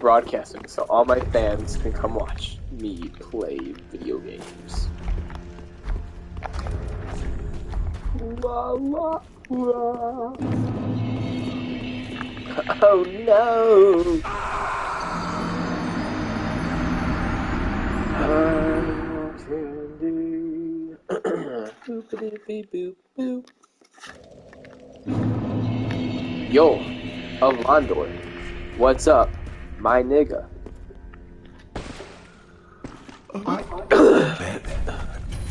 broadcasting so all my fans can come watch me play video games. La, la, la. Oh no! Candy. Boopity boop boop. Yo, Alondor, what's up, my nigga?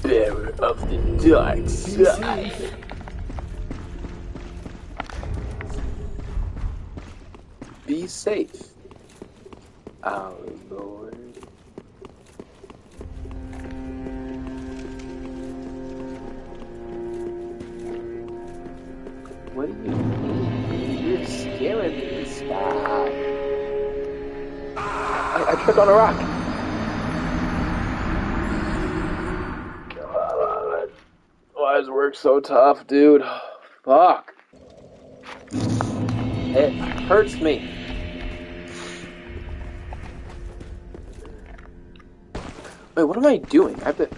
Bearer of the dark side. Be safe, our Lord. What do you mean? You're scaring me. Stop. I tripped on a rock. God, why is work so tough, dude? Fuck. It hurts me. Wait, what am I doing? I have to...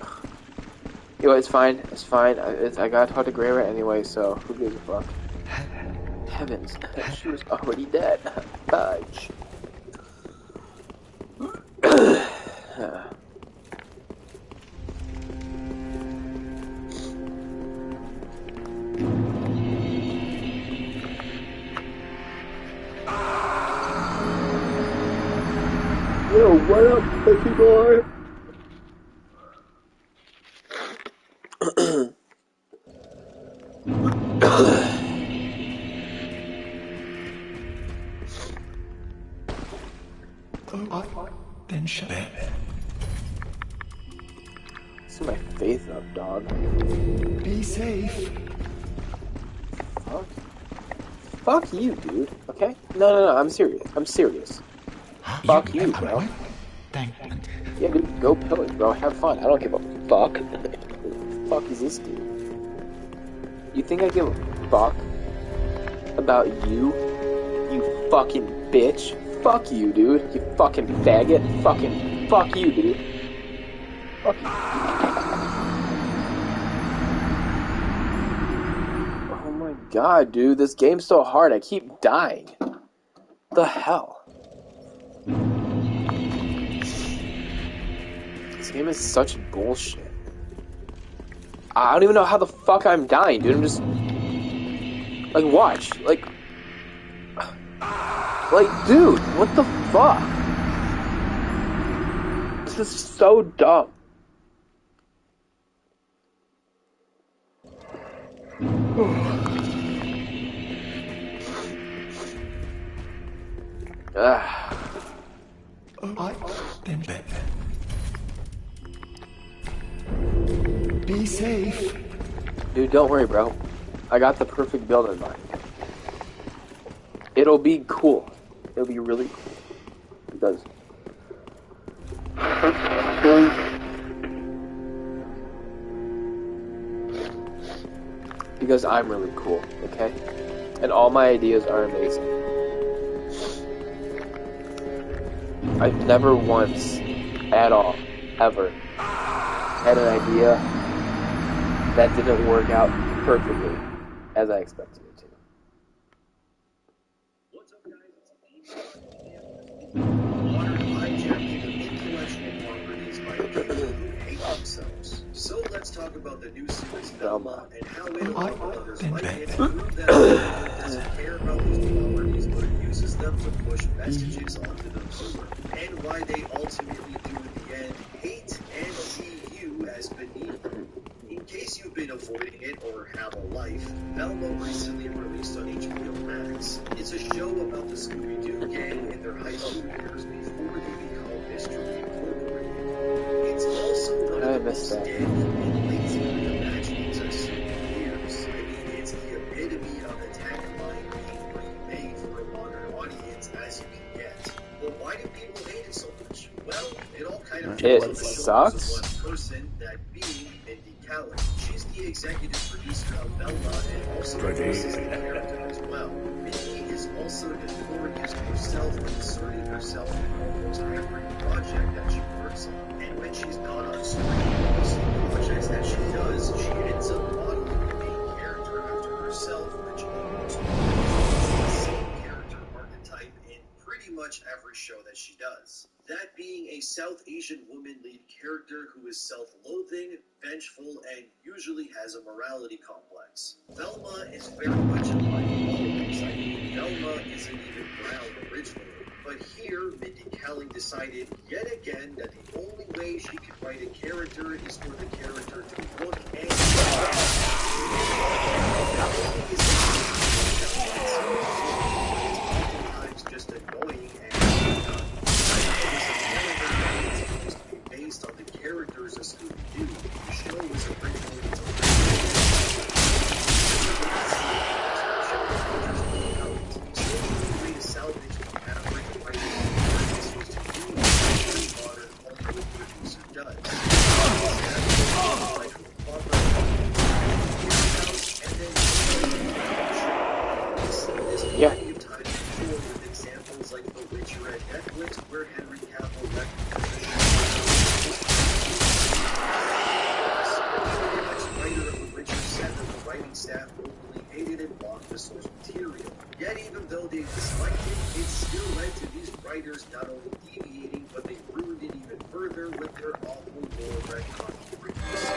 Yo, it's fine. It's fine. I gotta talk to Grey Rat anyway, so who gives a fuck? Heavens, she was already dead. Fudge. Yo, what up, pussy boy? Then shut up. See my faith up, dog. Be safe. Fuck you, dude. Okay? No, I'm serious. I'm serious. Fuck you, bro. Yeah, dude, go pillage, bro. Have fun. I don't give a fuck. Who the fuck is this dude? You think I give a fuck about you? You fucking bitch. Fuck you, dude. You fucking faggot. Fucking fuck you, dude. Fuck you. Oh my god, dude. This game's so hard. I keep dying. The hell? This game is such bullshit. I don't even know how the fuck I'm dying, dude. I'm just... Like, watch. Like, dude, what the fuck? This is so dumb. Then be safe. Dude, don't worry, bro. I got the perfect build in mind. It'll be cool. It'll be really cool. Because... Because I'm really cool, okay? And all my ideas are amazing. I've never once, at all, ever, had an idea that didn't work out perfectly as I expected it to. What's up, guys? It's Modern hijacking of intellectual properties by people who hate themselves. So let's talk about the new series Velma and how it, along with others like it, prove that it doesn't care about these properties, but uses them to push messages onto the viewer, and why they ultimately do in the end hate and see you as beneath them. In case you've been avoiding it or have a life, Velma recently released on HBO Max. It's a show about the Scooby-Doo gang in their high school years before they become Mystery Incorporated. It's also one of the most dead and lazy reimaginings I've seen in years. I mean, it's the epitome of a tagline being remade for a modern audience as you can get. Well, why do people hate it so much? Well, it all kind of It sucks. one person, that being Mindy Kaling. She's the executive producer of Velma and also voices the character as well. Mindy is also also notorious herself for asserting herself in almost every project that she works on. And when she's not on screen, most of the projects that she does, she ends up modeling the main character after herself, which almost the same character archetype in pretty much every show that she does. That being a South Asian woman lead character who is self-loathing, vengeful, and usually has a morality complex. Velma is very much in line with all of this. I mean, Velma isn't even brown originally. But here, Mindy Kaling decided yet again that the only way she can write a character is for the character to look and oftentimes just annoying and supposed to be based on the characters of Scooby-Doo. The show was originally way to salvage the average writing is to do what every modern Hollywood producer does. Yeah. Plenty of times before with examples like The Witcher at Netflix, where Henry Cavill left the writer of The Witcher said that the writing staff openly hated and mocked the source material. Yet even though they disliked it, it still led to these writers not only deviating, but they ruined it even further with their awful lore retconning reviews.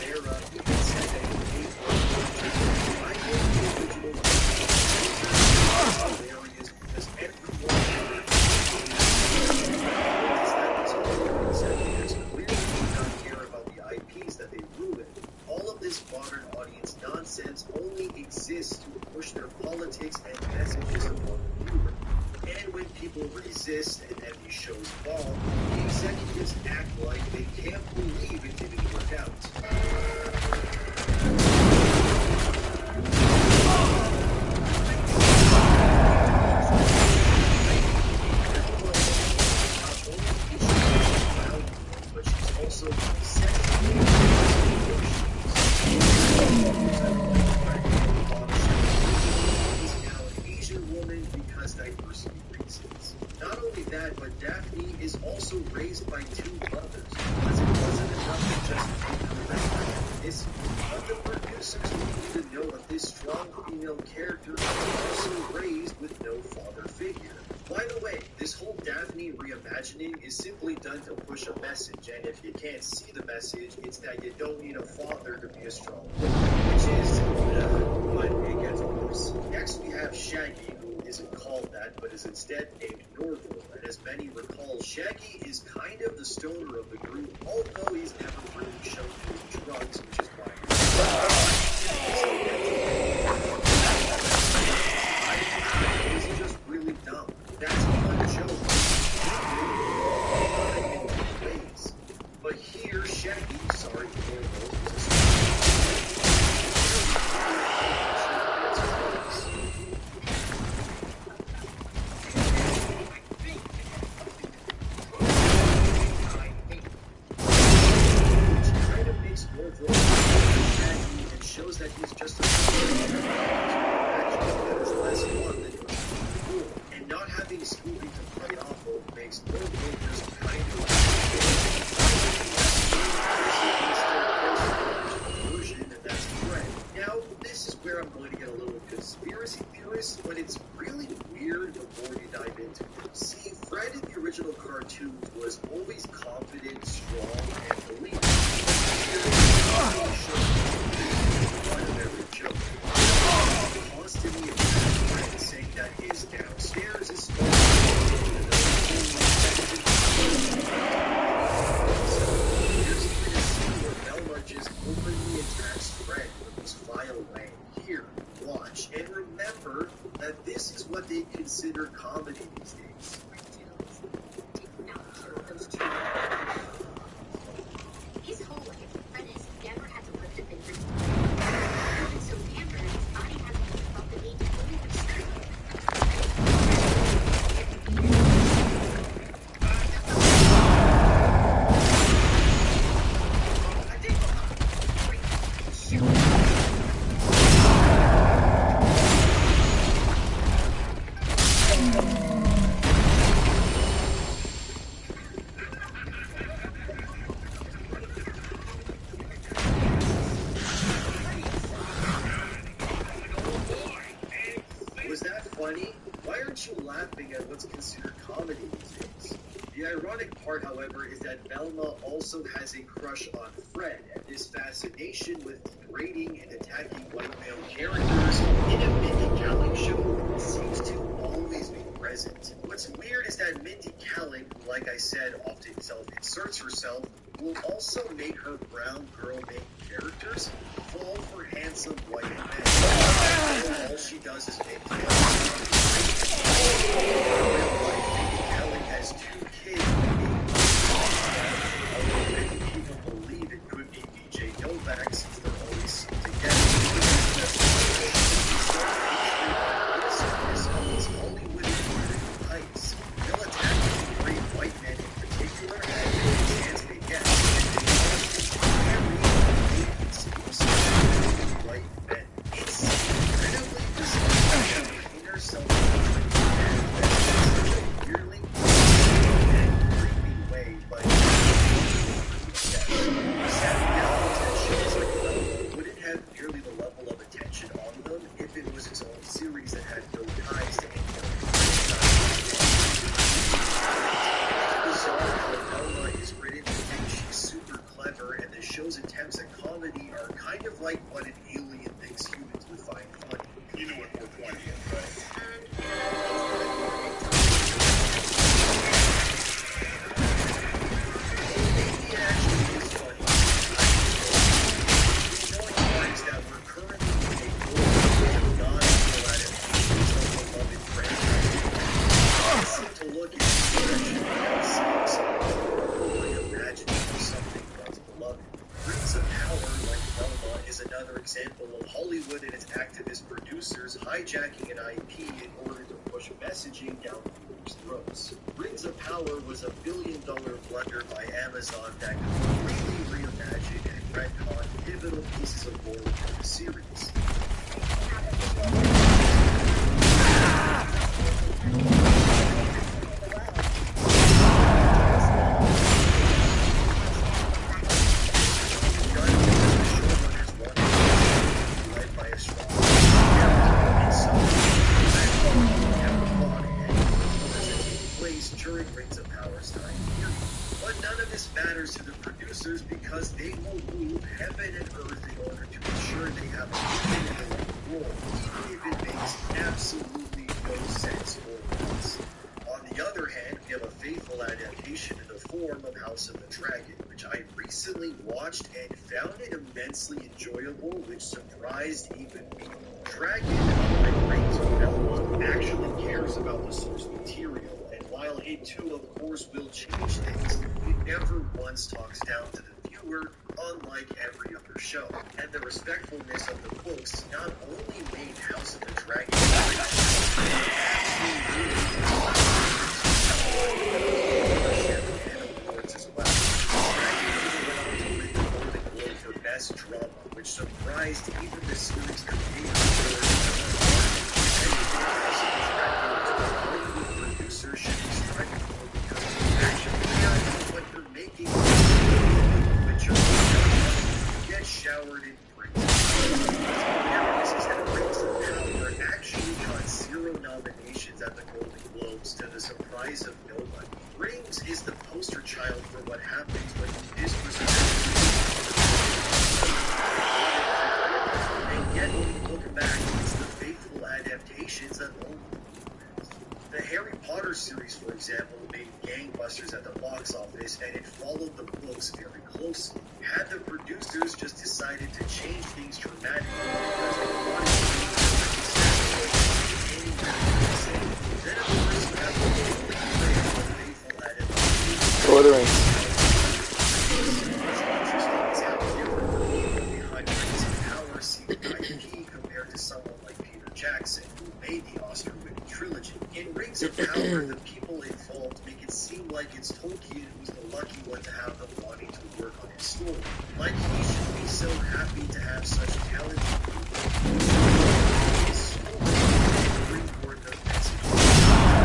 Era even said that he hated I think the original hilarious because everyone clearly do not care about the IPs that they ruin. All of this modern audience nonsense only exists to push their politics and messages upon the viewer. And when people resist and then these shows fall, the executives act like they can't believe it didn't work out. But she's also because diversity reasons. Not only that, but Daphne is also raised by two brothers, because it wasn't enough to just make her this, but the producers needed to know that this strong female character was also raised with no father figure. By the way, this whole Daphne reimagining is simply done to push a message, and if you can't see the message, it's that you don't need a father to be a strong woman, which is but it gets worse. Next we have Shaggy, who isn't called that, but is instead named Norval, and as many recall, Shaggy is kind of the stoner of the group, although he's never really shown to do drugs, which is why he's just really dumb. That's one joke. Ways. But here, Shaggy, sorry, Norval, and shows that he's just a less fun than cool. And not having Scooby to play off of makes Norval just kind of version, and that's Fred. Now, this is where I'm going to get a little conspiracy theorist, but it's really weird the more you dive into it. See, Fred in the original cartoons was always confident, strong, and believable. Constantly Fred saying that his downstairs is small. There's even a scene where Velma just openly attacks Fred with his file away. Here, watch, and remember that this is what they consider comedy these days. His whole life, Fred has never had to lift a finger. And so Amber, his body hasn't felt the need to fully restrain. Was that funny? Why aren't you laughing at what's considered comedy these days? The ironic part, however, is that Velma also has a crush on Fred, and this fascination with degrading and attacking white male characters in a Mindy Kaling show seems to always be present. What's weird is that Mindy Kaling, who, like I said, often self-inserts herself, will also make her brown girl main characters fall for handsome white men. All she does is make them. Kelly has 2 kids. Although many people believe it could be BJ Novak since they're always seen together. Hollywood heights. They'll attack great white men in particular and the chance they get. White men. It's incredibly disgusting inner self-hatred and weirdly and creepy way, but shows like Velma wouldn't have nearly the level of attention on them if it was its own series that had no ties to any other franchise. It's bizarre how Velma is written to think she's super clever, and the show's attempts at comedy are kind of like what an alien thinks humans would find funny. You know what 420 is, right? Maybe it actually is funny. The annoying part is that we're currently in a world of non-equal adaptations of beloved franchises. Seem to look at the direction without seeing something or imagining something once beloved. Rings of Power, like Velma, is another example of Hollywood and its activist producers hijacking an IP in order to push messaging down viewers' throats. Rings of Power was a billion-dollar blunder by Amazon that completely reimagined and retconned pivotal pieces of lore in the series. During Rings of Power's time period. But none of this matters to the producers because they will move heaven and earth in order to ensure they have a definitive role, even if it makes absolutely no sense for once. On the other hand, we have a faithful adaptation in the form of House of the Dragon, which I recently watched and found it immensely enjoyable, which surprised even me. Dragon, unlike Rings of Velma, actually cares about the source material. While it too, of course, will change things, it never once talks down to the viewer, unlike every other show. And the respectfulness of the books not only made House of the Dragon awards as well. Dragon went on to win the Golden Globe for Best Drama, which surprised even the series creators. Producers should be striving for because actually what you're making which get showered in praise. This is that Rings of Power actually got 0 nominations at the Golden Globes to the surprise of nobody. Rings is the poster child for what happens when you disrespect. And yet when you look back, it's the faithful adaptations that only. The Harry Potter series, for example, made gangbusters at the box office, and it followed the books very closely. Had the producers just decided to change things dramatically because they wanted to then of course you have the faithful adaptation. Lord of the Rings. What's interesting is how different the people behind Rings of Power see IP compared to someone like Peter Jackson, who made the Oscar-winning trilogy. In Rings of Power, the people involved make it seem like it's Tolkien who's the lucky one to have them wanting to work on his story. Like he should be so happy to have such talented people. His story bring forth the message.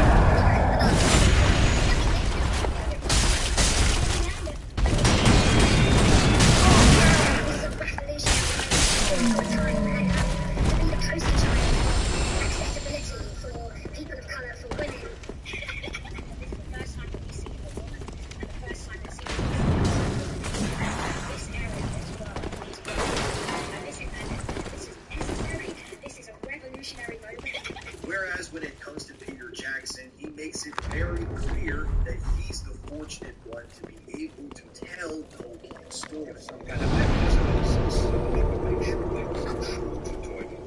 of some kind of mechanism in the system that would make sure they were controlled to Toyman.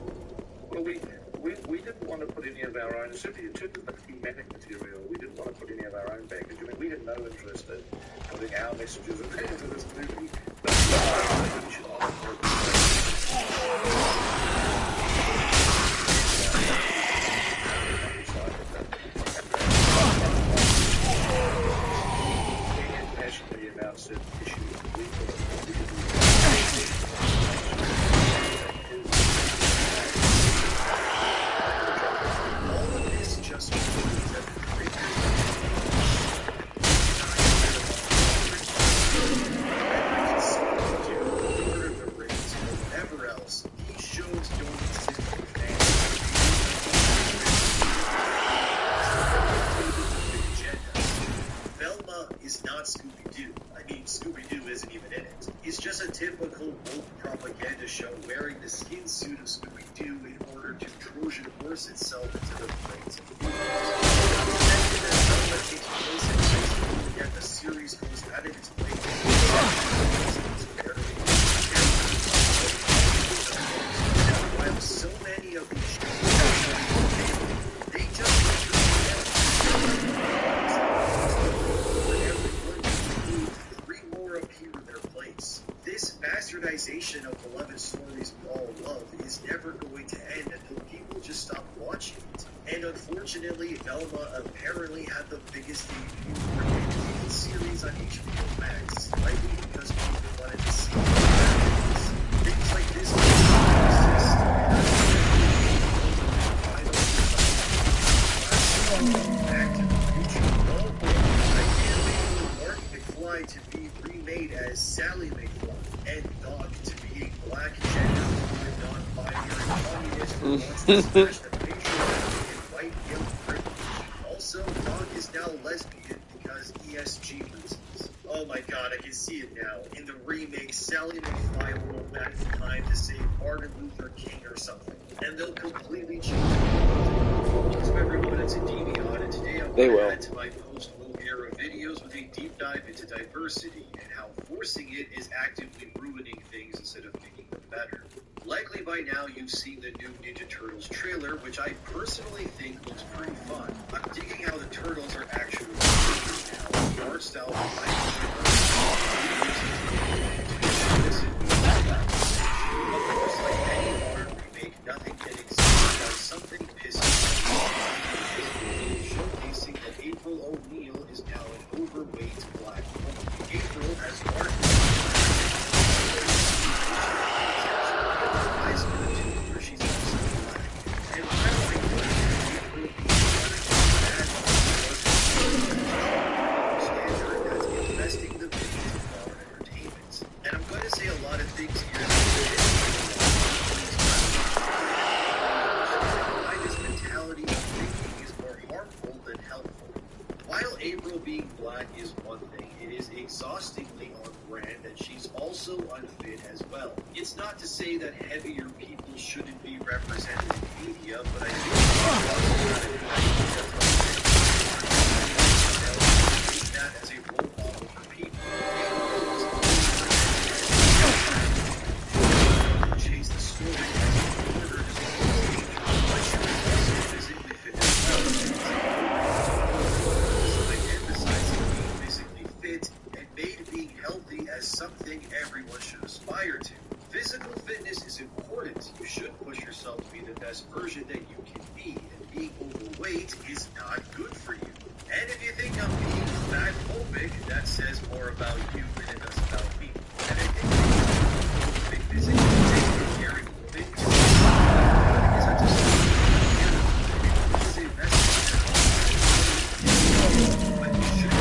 Well, we didn't want to put any of our own, simply in terms of the thematic material, we didn't want to put any of our own baggage. I mean, we had no interest in putting our messages into this movie, but we should offer passionately about certain issues. We all of this just means that the creators Lord of the Rings or whatever else, these shows don't exist for fans. Velma is not Scooby-Doo. I mean, Scooby-Doo isn't even in it. It's just a typical woke propaganda show wearing the skin suit of Scooby-Doo in order to Trojan horse itself into the brains of viewers. Velma takes place in high school, yet the series goes out of its way to while so many of these shows, they just three more appear in their place. This bastardization of beloved stories we all love is never going to end until people just stop watching it. And unfortunately, Velma apparently had the biggest debut for an animated series on HBO Max, likely because people wanted to see things like this exist. Back to the Future. Oh boy, I can't wait for Marty McFly to be remade as Sally McFly, and Doc to be a black gender fluid non-binary communist who wants to smash the patriarchy and white guilt privilege. Also, Doc is now lesbian because ESG reasons. Oh my god, I can see it now. In the remake, Sally McFly will go back in time to save Martin Luther King or something, and they'll completely change it. What's up, everyone? It's a DeviantArt, and today I'm going to add to my post-woke era videos with a deep dive into diversity and how forcing it is actively ruining things instead of making them better. Likely by now you've seen the new Ninja Turtles trailer, which I personally think looks pretty fun. I'm digging how the turtles are actually now. The art style reminds me of course, like any modern remake, nothing can exist without something pissing showcasing that April O'Neil is now an overweight black woman. April has marked where she's also black. And while I know April being black standard as investing the billions of modern entertainment. And I'm going to say a lot of things here. Why this mentality of thinking is more harmful than helpful. While April being black is one thing, it is exhaustingly on brand that she's also unfit as well. It's not to say that heavier people shouldn't be represented in media, but I think that as a role model for people. Chase the story as a reporter is but she was also physically fit as well. Emphasizing being physically fit and made being healthy as something everyone should aspire to. Physical fitness is important. You should push yourself to be the best version that you can be, and being overweight is not good for you. And if you think I'm being fat-phobic, that says more about you than it does about me. And I think physically fit, caring fit, is a but you should be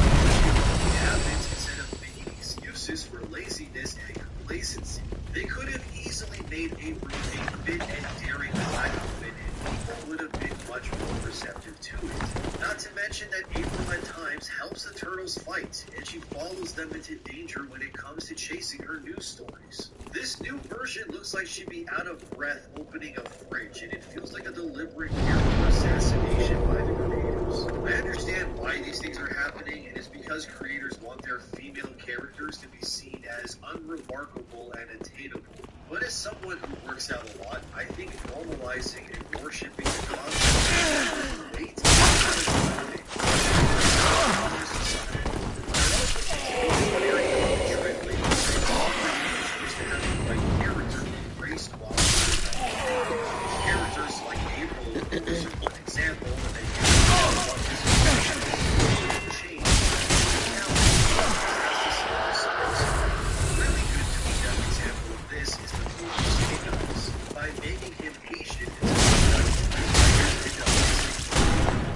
habits instead of making excuses for laziness and complacency. They could have easily made April a fit and daring black woman, and people would have been much more receptive to it. Not to mention that April at times helps the turtles fight, and she follows them into danger when it comes to chasing her news stories. This new version looks like she'd be out of breath opening a fridge, and it feels like a deliberate character assassination by the creators. I understand why these things are happening, and it's because creators want their female characters to be seen as unreliable works out a lot. I think normalizing and worshipping the concept of weight is characters like April is one example, and they change. Really good to me an example of this is the movie Snake Eyes. By making him Asian,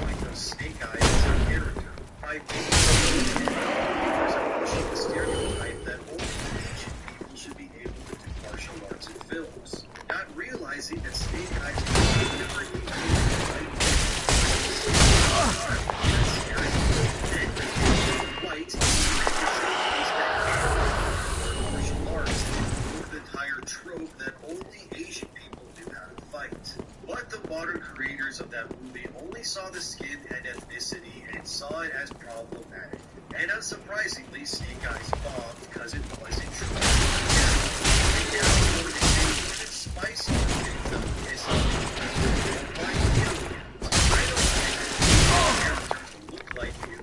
point of Snake Eyes as a character. By making him a stereotype that only Asian people should be able to do martial arts in films. Not realizing that Snake Eyes was never even white martial arts and the entire trope that only Asian people knew how to fight. But the modern creators of that movie only saw the skin and ethnicity and saw it as problematic. And unsurprisingly, Snake Eyes bombed because it wasn't true. And now the organization even spicier than the I don't think characters look like you.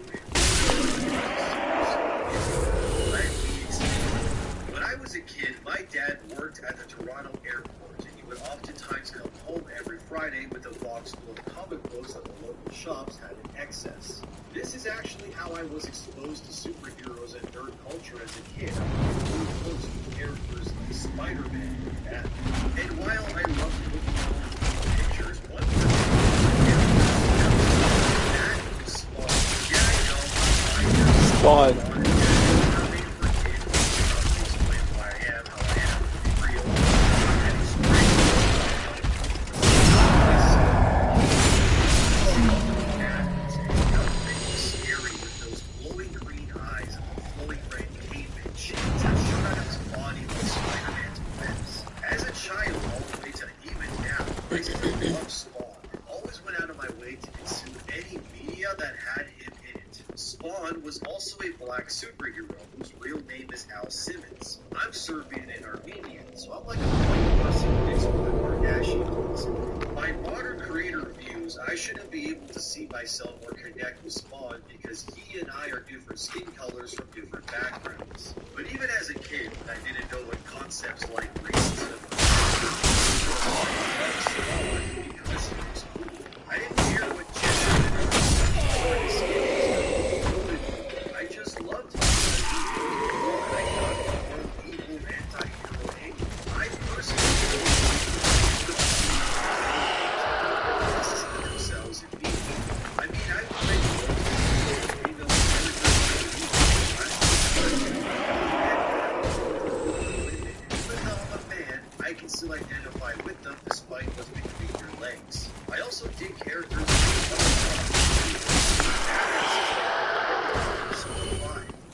When I was a kid, my dad worked at the Toronto airport, and he would oftentimes come home every Friday with a box full of comic books that the local shops had in excess. This is actually how I was exposed to superheroes and nerd culture as a kid. I was really close to characters like Spider-Man and Batman. And while I loved looking over pictures, one that was Spawn. Yeah, I know. Spawn. Was also a black superhero whose real name is Al Simmons. I'm Serbian and Armenian, so I'm like a white person mixed with the Kardashians. By modern creator views, I shouldn't be able to see myself or connect with Spawn because he and I are different skin colors from different backgrounds. But even as a kid, when I didn't know what concepts like racism because he was cool. I didn't care what gender or skin. I just loved him. I thought evil anti-hero. I personally themselves in me. I mean, I played even though I'm a man, I can still identify with them despite what's between your legs. I also dig characters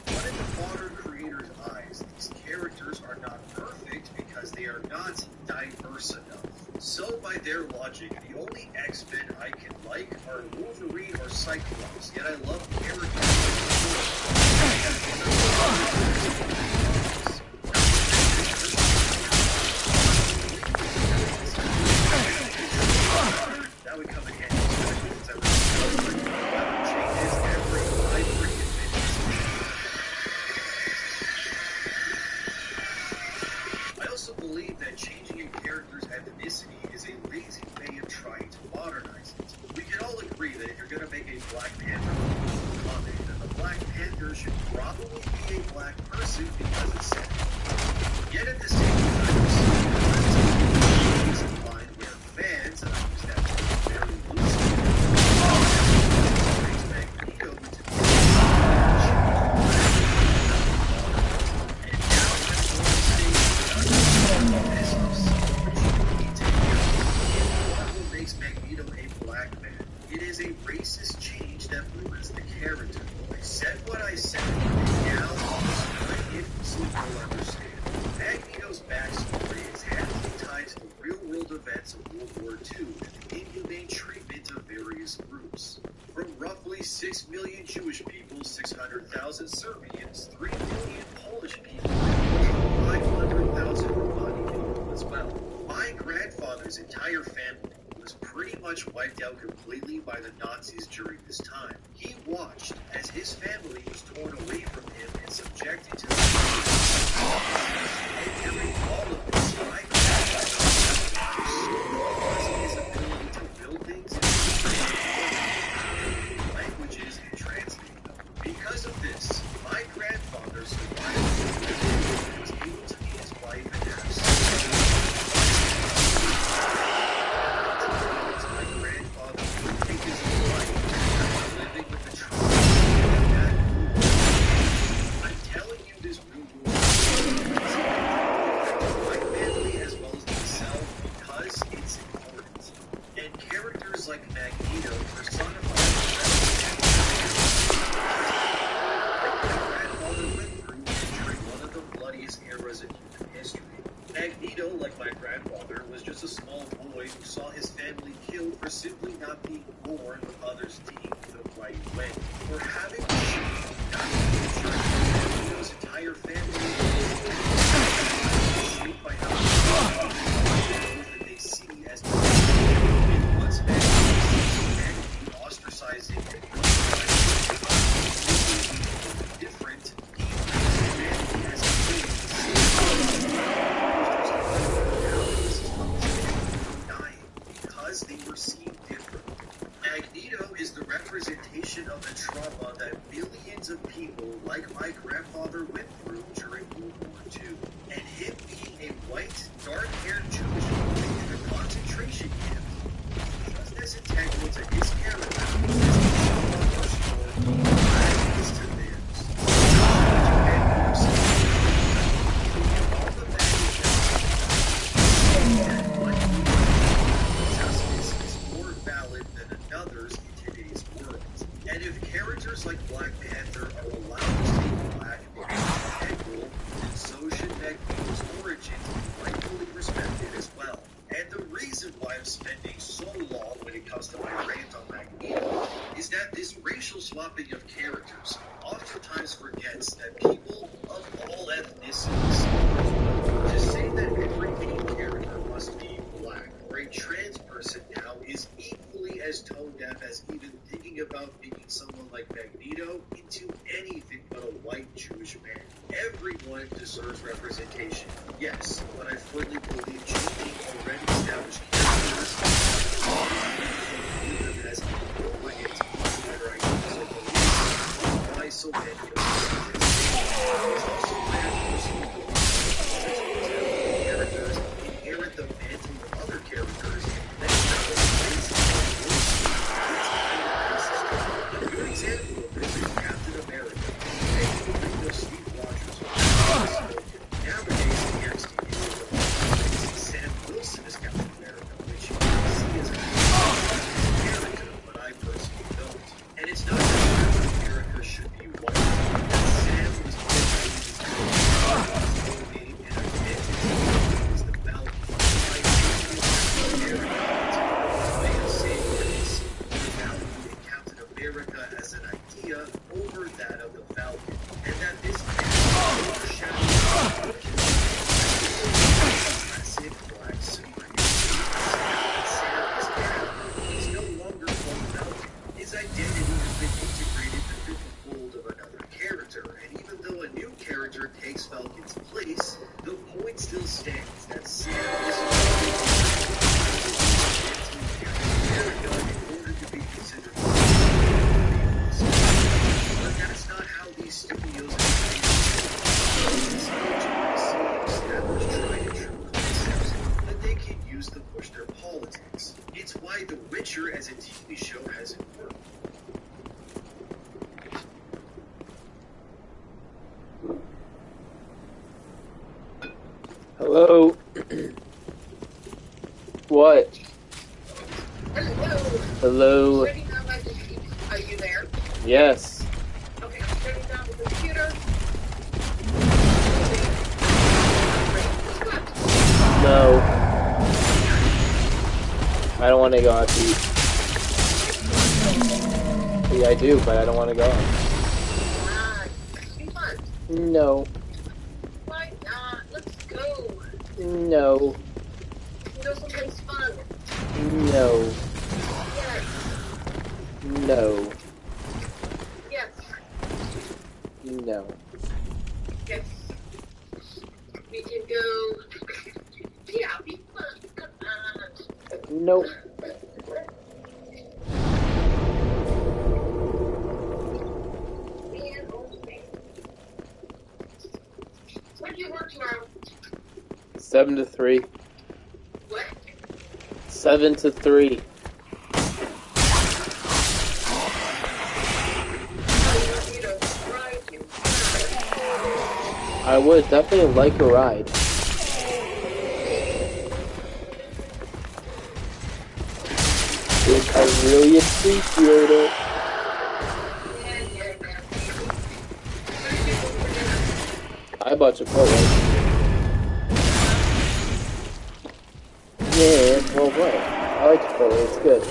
but in the modern creator's eyes, these characters are not perfect because they are not diverse enough. So by their logic, the only X-Men I can like are Wolverine or Cyclops, yet I love characters that would come in handy, especially since changes every 5 freaking minutes. I also believe that changing a character's ethnicity is a lazy way of trying to modernize it. We can all agree that if you're going to make a Black Panther comic, then the Black Panther should probably be a black person because it's set. Yet at the same time, there's a line where fans, and I use that very loosely, expect Magneto to be what makes Magneto a black man? It is a racist change that ruins the character. I said what I said, and now if you'll understand. Magneto's backstory is heavily tied to the real-world events of World War II and the inhumane treatment of various groups. From roughly 6 million Jewish people, 600,000 Serbians, 3 million Polish people, and 500,000 Romani people as well. My grandfather's entire family was pretty much wiped out completely by the Nazis during this time. He watched as his family was torn away from him and subjected to the and during all of this, my grandfather was his ability to build things in languages and translate them. Because of this, my grandfather survived and was able to meet his wife and have my grandfather would take his own life after living with the trauma of that war. I'm telling you this real my family as well as myself because it's important. And characters like Magneto personify my grandfather went through during one of the bloodiest eras in human history. Magneto, like my grandfather, was just a small boy who saw his family killed for simply not being born with others deemed the right way. For having to Magneto's entire family shaped by how that they see as once humanity ostracizing and different humanity as a because they were seen different. Magneto is the representation of the trauma that millions of people like my grandfather went through during World War II. And him being a white, dark-haired Jewish boy in a concentration camp was as integral to his character as the is to theirs. All the justice is more valid than another's in today's world. And if characters like Black Panther are allowed to stay black and integral, then so should Magneto's origins be rightfully respected as well. And the reason why I'm spending so long when it comes to my rant on Magneto is that this racial swapping of characters oftentimes forgets that people of all ethnicities, to say that every main character must be black or a trans person now is equally as tone deaf as even thinking about making someone like Magneto into anything but a white Jewish man. Everyone deserves representation, yes, but I firmly believe choosing already established characters as brilliant, better ideas of why so many of them is also where characters inherit the mantle of other characters that a good example of this is Captain America. Steve Rogers nowadays in the MCU, Sam Wilson is Captain America, which you can see as a character, but I personally don't. And it's not that Captain America should be white. Sam was name and identity is the Falcon. My way of saying this is valuing Captain America as an idea over that of the Falcon, and that this overshadows classic black superhero. Sam is no longer called Falcon. His identity has been integrated to fit the mold of another character, and even though a new character takes Falcon's place, the point still stands that Sam is America in order to be considered. But that's not how these studios establish tried and true concepts that they can use to push their politics. It's why The Witcher as a TV show hasn't worked. Hello? What? Hello. Hello? Shutting down my computer. Are you there? Yes. Okay, I'm shutting down the computer. No. I don't want to go out to eat. Yeah, I do, but I don't want to go out. Be fun. No. Why not? Let's go. No. go someplace fun. No. Yes. No. Yes. No. Yes. We can go. Yeah, be fun. Come on. Nope. Man, oh man. When do you work tomorrow? 7 to 3. What? 7 to 3. You know, ride you. I would definitely like a ride. I really appreciate it. I bought Chipotle. Yeah, well, what? I like Chipotle, it's good.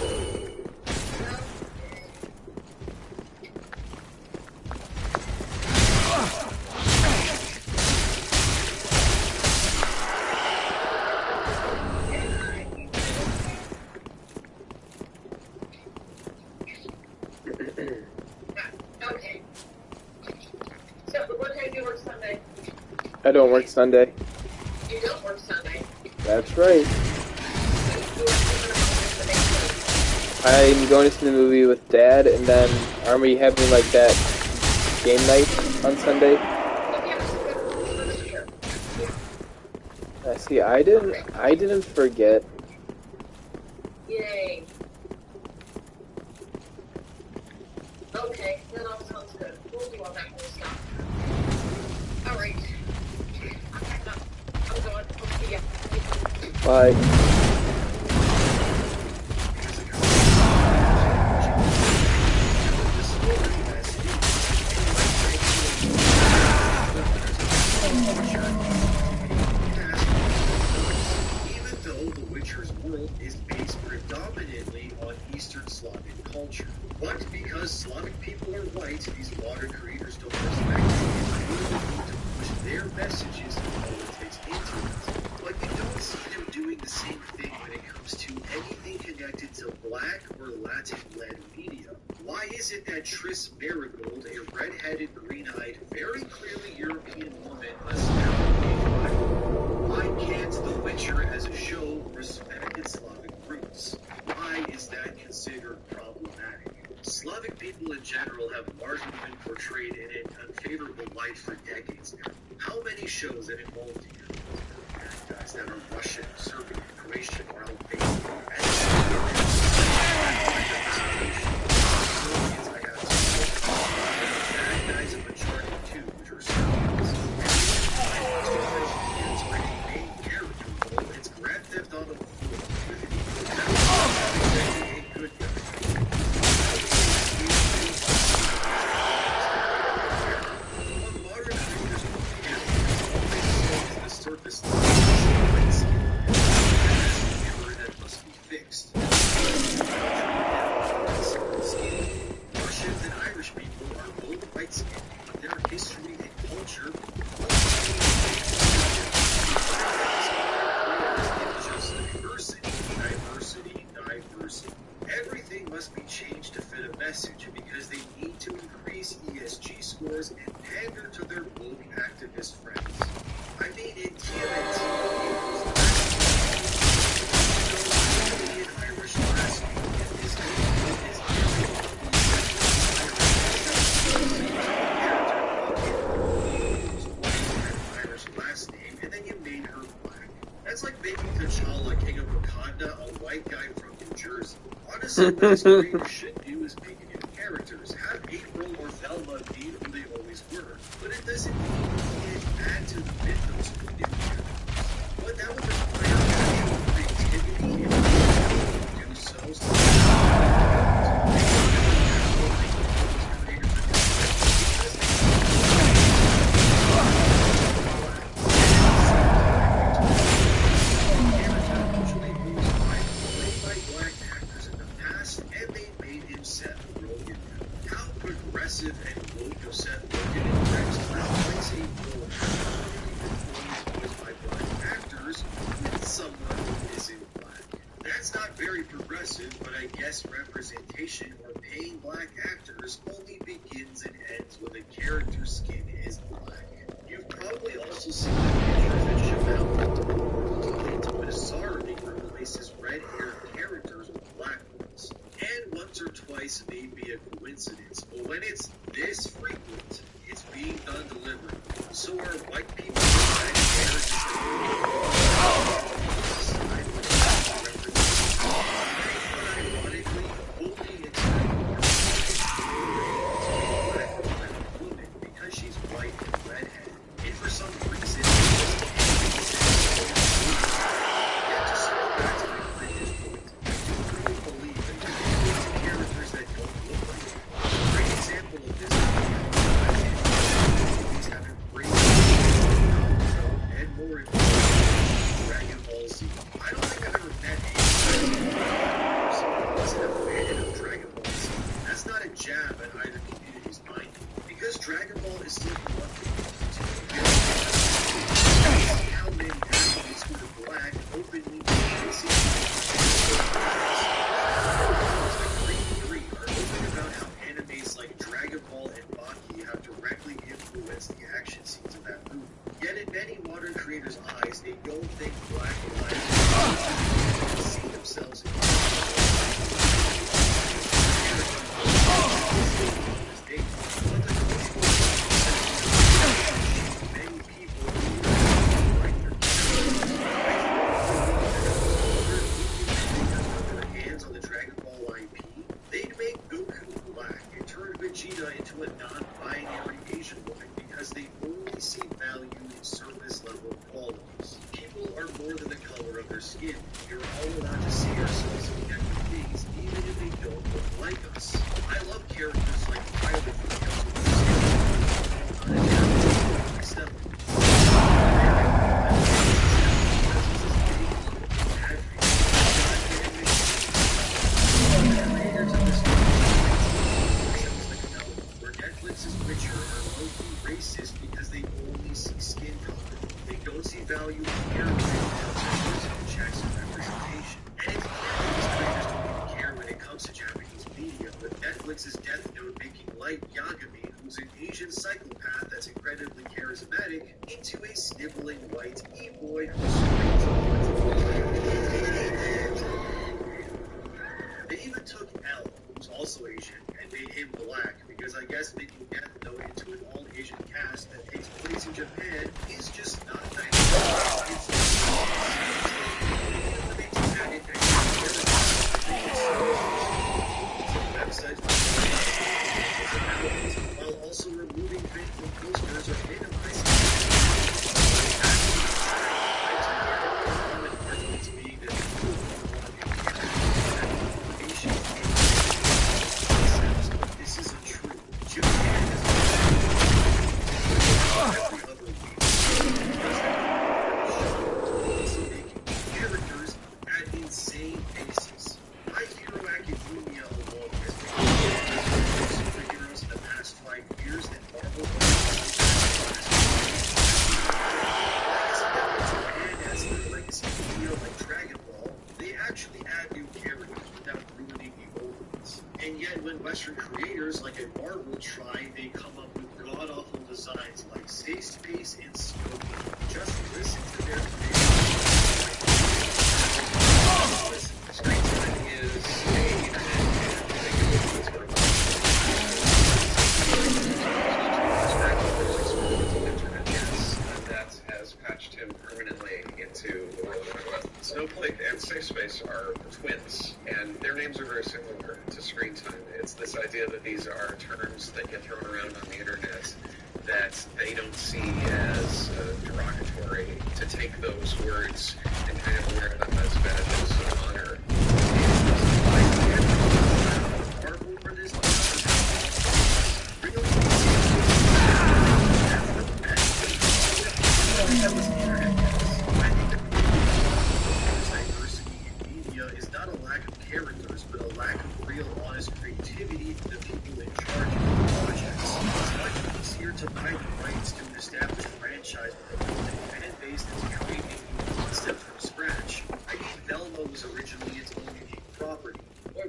Okay. So, what time do you work Sunday? I don't work Sunday. You don't work Sunday. That's right. You work I'm going to see the movie with Dad, and then aren't we having like that game night on Sunday? See, I didn't forget. Yay. Okay, that all sounds good. We'll do all that cool stuff. Alright. I'm packing up. I'm going. I'll see ya. Bye. Even though The Witcher's world is based predominantly on Eastern Slavic culture. But because Slavic people are white, these modern creators don't respect it and really to push their messages and politics into it. But you don't see them doing the same thing when it comes to anything connected to black or Latin-led media. Why is it that Triss Marigold, a red-headed, green-eyed, very clearly European woman, must now be black? Why can't The Witcher as a show respect its Slavic roots? Why is that considered problematic? Slavic people in general have largely been portrayed in an unfavorable light for decades now. How many shows that involve guys that are Russian, Serbian, Croatian, or Albanian? Bad guys in Uncharted 2, which are Serbians. It's Grand Theft Auto 4 with a good guy. On modern creators the surface level that must be fixed. Russians and Irish people are both white skinned, but their history and culture diversity. Everything must be changed to fit a message because they need to increase ESG scores and pander to their woke activist friends. I mean, in TMNT, it was Irish last week, and this Irish last name, and then you made her black. That's like making T'Challa King of Wakanda a white guy from New Jersey. Honestly, what this creator should do is make new characters. Have April or Velma be who they always were. But it doesn't mean you can't add to the mythos with new characters. But that would require actual creativity and do so. How progressive and woke Seth Rogen and Rex plays a role voiced by black actors with someone who isn't guest representation or paying black actors only begins and ends when the character's skin is black. You've probably also seen the pictures that show how bizarrely replaces red-haired characters with black ones. And once or twice may be a coincidence, but when it's this frequent, it's being done deliberately. So are white people red ironically, only because she's white and redhead. And for some reason, yet to circle back to my previous point, I do really believe that there are characters that don't look like them. A great example of this is movies having great and more important Dragon Ball Z. I don't think I've ever met anyone who wasn't a fan of Dragon Ball Z. That's not a jab at either community's mind, because Dragon Ball is still one how many athletes who are black openly are open about how animes like Dragon Ball and Baki have directly influenced the action scenes of that movie. Yet in many modern creators' eyes, they don't think black lives see themselves in many people their hands on the Dragon Ball IP, they'd make Goku black and turn Vegeta into a non-binary Asian woman because they only see value in surface level qualities. People are more than the color of their skin. We are all allowed to see ourselves in negative things, even if they don't look like us. I love characters like Violet from myself. Where Netflix's Witcher are low-key racist because they only see skin color. They don't see value in characters checks and representation. And it's clear these creators don't even care when it comes to Japanese media, with Netflix's Death Note making Light Yagami, who's an Asian psychopath that's incredibly charismatic, into a sniveling white e-boy who screams They even took L, who's also Asian, and made him black, because I guess making Death Note into an all-Asian cast that takes place in Japan is just not nice. While also removing Finn from posters or minimizing this isn't true. Japan is every other week. Also making characters at insane paces. My Hero Academia alone has been superheroes in the past 5 years than Marvel. Japan has their legacy media like Dragon Ball. They actually add new characters without ruining the old ones. And yet when Western creators like a Marvel try, they come up with god-awful designs like Safe Space and Scopy. Just listen to their creators. Screen time is a internet, yes, that has patched him permanently into the world of web. Snowflake and Safe Space are twins, and their names are very similar to screen time. It's this idea that these are terms that get thrown around on the internet that they don't see as derogatory, to take those words and kind of wear them as badges of honor. Diversity in media is not a lack of characters, but a lack of real, honest creativity from the people in charge of the projects. It's much easier to buy the rights to an established franchise with a built-in fan base than to create a new concept from scratch. I mean, Velma was originally its own unique property. Why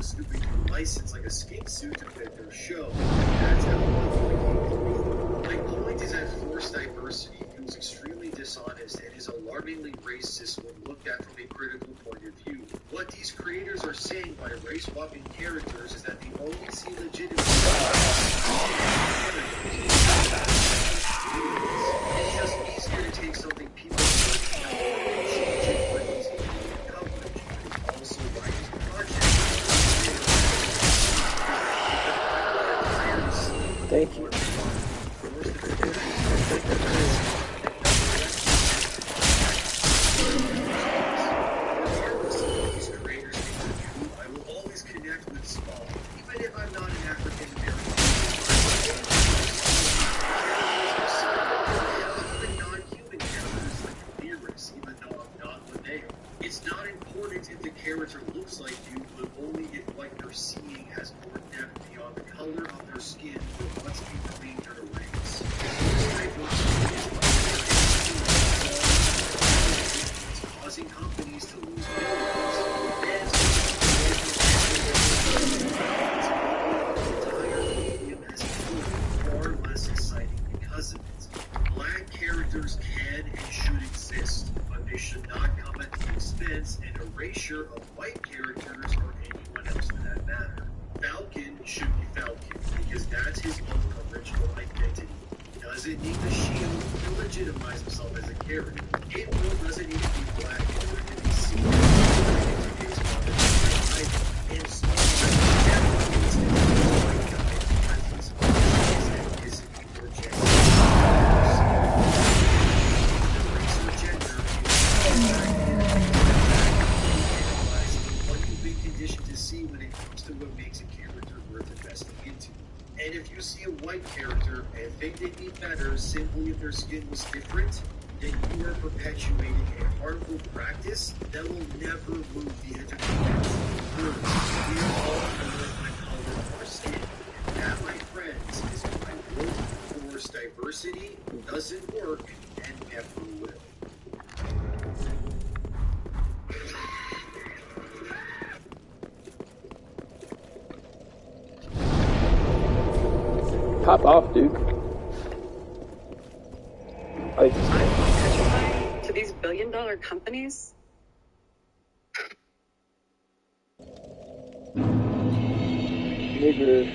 snooping through license like a skate suit to fit their show. That's how it My point is that forced diversity feels extremely dishonest and is alarmingly racist when looked at from a critical point of view. What these creators are saying by race-swapping characters is that they only see legitimacy. It's just easier to take something people and change it for easy media coverage. It's also why this project Thank you. Regardless of what these creators think are true, I will always connect with Small, even if I'm not an African American. Even non-human characters like Beerus, even though I'm not Linnea. It's not important if the character looks like you, but only if what you're seeing has more depth beyond the color of their skin or what's between their legs. It's causing companies to lose billions. Entire medium has become far less exciting because of it. Black characters can and should exist, but they should not come at the expense and erasure of white characters or anyone else for that matter. Falcon should be Falcon, because that's his own original identity. He doesn't need the shield to legitimize himself as a character. It doesn't need to be black in order to be seen as his mother and Small needs to be a white guy because he's his ethnicity or gender. The race or gender is what you've been conditioned to see when it comes to what makes a character worth investing into. And if you see a white character and think they'd be better simply if their skin was different, then you are perpetuating a harmful practice that will never move the entertainment forward. We are all born by color of our skin. And that, my friends, is why woke forced diversity doesn't work and never will. Pop off, dude. Like, Petrified to these billion-dollar companies? nigga.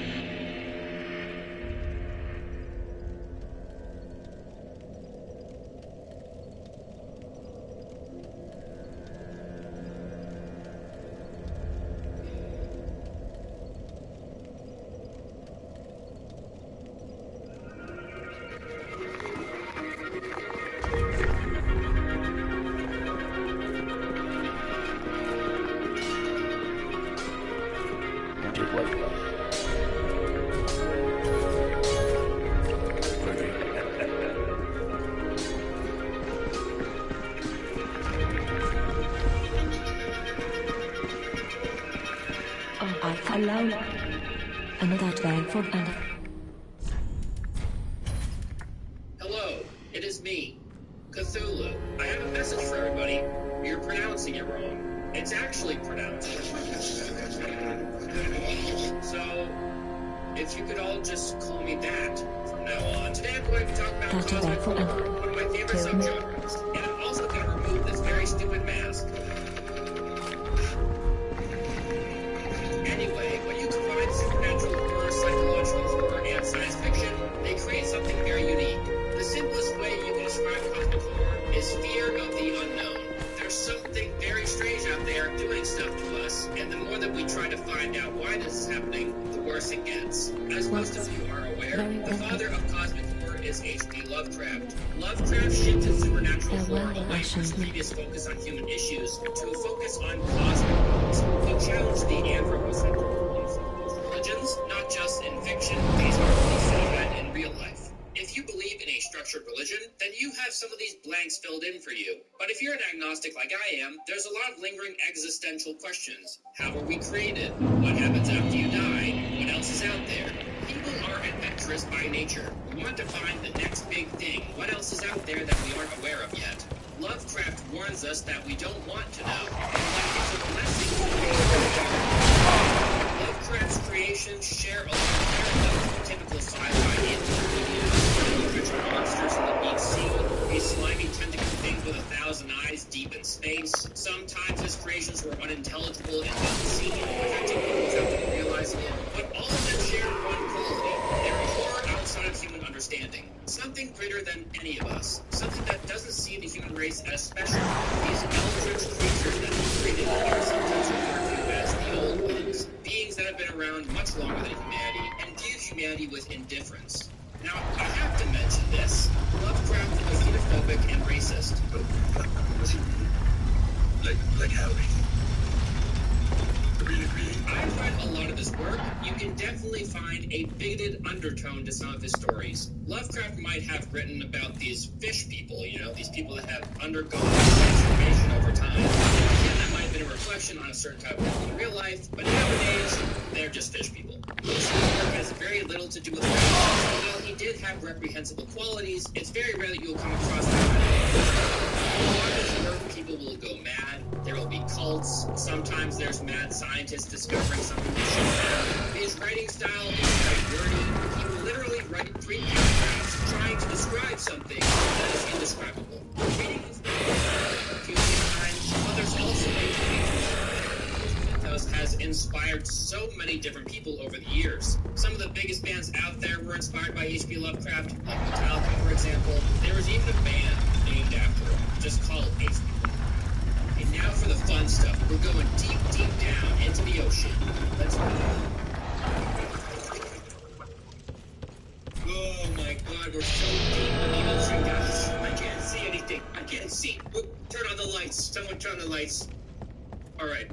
Just like that. Alpha Lola. Another van for Anna. Hello, it is me, Cthulhu. I have a message for everybody. You're pronouncing it wrong. It's actually pronounced. So, if you could all just call me that from now on. Today I'm going to talk about cosmic horror, one of my favorite subgenres. And I'm also going to remove this very stupid mask. Anyway, when you combine supernatural horror, psychological horror, and science fiction, they create something very unique. The simplest way you can describe cosmic horror is fear of the unknown. There's something very strange out there doing stuff to us, and the more that we try to find out why this is happening, the worse it gets. As most of you are aware, the father of cosmic horror is H.P. Lovecraft. Lovecraft shifted supernatural horror away from its previous focus on human issues to a focus on cosmic ones. He challenged the anthropocentric beliefs of most religions, not just in fiction. These are beliefs that you had in real life. If you believe in a structured religion, then you have some of these blanks filled in for you. But if you're an agnostic like I am, there's a lot of lingering existential questions. How were we created? What happens after you die? What else is out there? People are adventurous by nature. We want to find the next big thing. What else is out there that we aren't aware of yet? Lovecraft warns us that we don't want to know, and that it's a blessing to race as special. These eldritch creatures that he created are sometimes referred to as the Old Ones, beings that have been around much longer than humanity and view humanity with indifference. Now, I have to mention this. Lovecraft was xenophobic and racist. Like how? I've read a lot of his work. You can definitely find a bigoted undertone to some of his stories. Lovecraft might have written about these fish people, these people that have undergone transformation over time. And that might have been a reflection on a certain type of people in real life, but nowadays, they're just fish people. His work has very little to do with race. While he did have reprehensible qualities, it's very rare that you'll come across that. A lot of his work, people will go mad. There will be cults. Sometimes there's mad scientists discovering something they shouldn't have. His writing style is very wordy. He will literally write 3 paragraphs trying to describe something that is indescribable. Reading his confusing at times, but there's also has inspired so many different people over the years. Some of the biggest bands out there were inspired by H.P. Lovecraft, like Metallica, for example. There was even a band named after him, just called H.P. And now for the fun stuff. We're going deep, deep down into the ocean. Let's go. Oh my god, we're so deep in the ocean, guys. I can't see anything. I can't see. Turn on the lights. Someone turn the lights. Alright.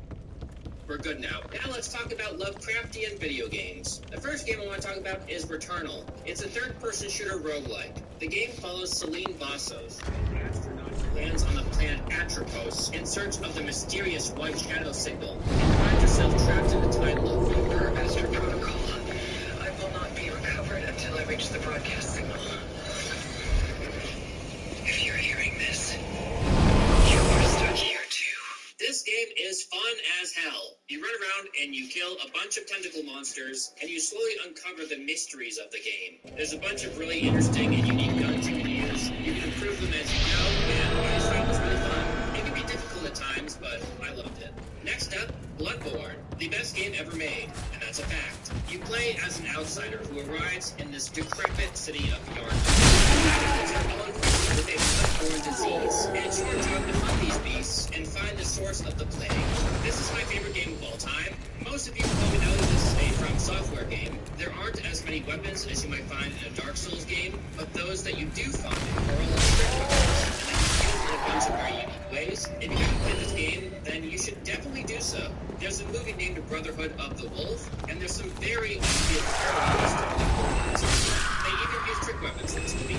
We're good now. Now let's talk about Lovecraftian video games. The first game I want to talk about is Returnal. It's a third-person shooter roguelike. The game follows Celine Vassos, an astronaut who lands on the planet Atropos in search of the mysterious white shadow signal and finds herself trapped in a time loop. Master Protocol. I will not be recovered until I reach the broadcast signal. If you're hearing this, you are stuck here too. This game is fun as hell. You run around and you kill a bunch of tentacle monsters, and you slowly uncover the mysteries of the game. There's a bunch of really interesting and unique guns you can use. You can improve them as you go, and I just thought it was really fun. It can be difficult at times, but I loved it. Next up, Bloodborne, the best game ever made, and that's a fact. You play as an outsider who arrives in this decrepit city of Yharnam with a bloodborne disease, and it's your job to hunt these beasts and find the source of the plague. This is my favorite game of all time. Most of you probably know that this is a From Software game. There aren't as many weapons as you might find in a Dark Souls game, but those that you do find are all electric weapons, and they can use in a bunch of very unique ways. If you haven't played this game, then you should definitely do so. There's a movie named Brotherhood of the Wolf, and there's some very obvious parallels to Bloodborne. They even use trick weapons in this movie.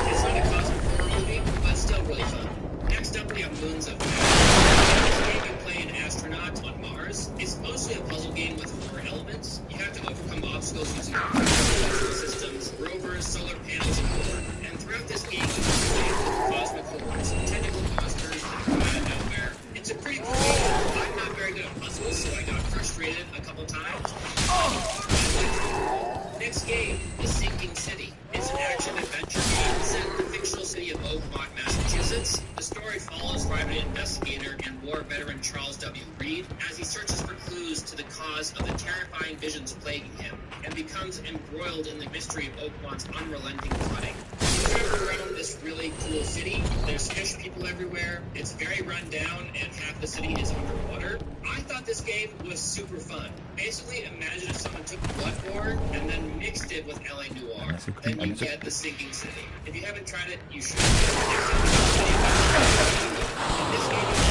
It's not a cosmic horror movie, but still really fun. Next up, we have Moons of Madness. This game you play an astronaut on Mars. It's mostly a puzzle game with horror elements. You have to overcome obstacles using celestial systems, rovers, solar panels, and more. And throughout this game, you play with cosmic horrors, tentacle monsters that come out of nowhere. It's a pretty cool game. I'm not very good at puzzles, so I got frustrated a couple times. Next game, The Sinking City. It's an action-adventure game set in the fictional city of Oakmont, Massachusetts. The story follows private investigator and war veteran Charles W. Reed as he searches for clues to the cause of the terrifying visions plaguing him and becomes embroiled in the mystery of Oakmont's unrelenting flooding. You travel around this really cool city. There's fish people everywhere. It's very run down, and half the city is underwater. I thought this game was super fun. Basically, imagine if someone took Bloodborne and then mixed it with LA Noire. Then you get The Sinking City. If you haven't tried it, you should. This game is